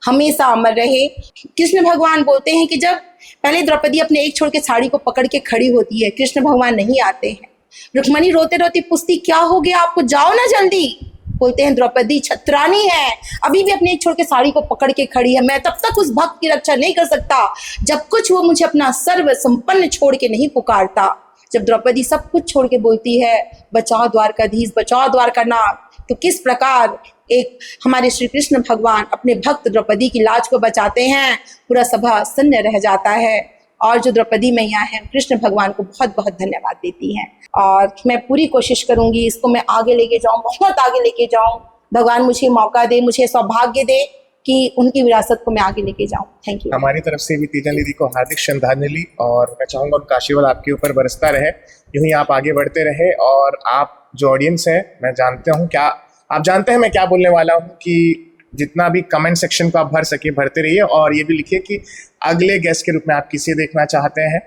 हमेशा अमर रहे। कृष्ण भगवान बोलते हैं कि जब पहले द्रौपदी अपने एक छोड़ के साड़ी को पकड़ के खड़ी होती है, कृष्ण भगवान नहीं आते हैं। रुक्मणी रोते रोते पूछती क्या हो गया आपको, जाओ ना जल्दी। बोलते हैं द्रौपदी छत्रानी है, अभी भी अपने एक छोड़ के साड़ी को पकड़ के खड़ी है, मैं तब तक उस भक्त की रक्षा नहीं कर सकता जब कुछ वो मुझे अपना सर्व संपन्न छोड़ के नहीं पुकारता। जब द्रौपदी सब कुछ छोड़ के बोलती है बचाओ द्वारकाधीश, बचाओ द्वारकानाथ, तो किस प्रकार एक हमारे श्री कृष्ण भगवान अपने भक्त द्रौपदी की लाज को बचाते हैं, पूरा सभा सन्य रह जाता है। और जो द्रौपदी मैया है, कृष्ण भगवान को बहुत बहुत धन्यवाद देती हैं। और मैं पूरी कोशिश करूंगी इसको मैं आगे लेके जाऊं, बहुत आगे लेके जाऊं। भगवान मुझे मौका दे, मुझे सौभाग्य दे कि उनकी विरासत को मैं आगे लेके जाऊं। Thank you. हमारी तरफ से भी तीजन दीदी को हार्दिक श्रद्धांजलि, और मैं चाहूंगा उनका आशीर्वाद आपके ऊपर बरसता रहे, यूं ही आप आगे बढ़ते रहे। और आप जो ऑडियंस है, मैं जानता हूँ क्या आप जानते हैं मैं क्या बोलने वाला हूँ, कि जितना भी कमेंट सेक्शन को आप भर सके भरते रहिए और ये भी लिखिए कि अगले गेस्ट के रूप में आप किसे देखना चाहते हैं।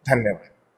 धन्यवाद।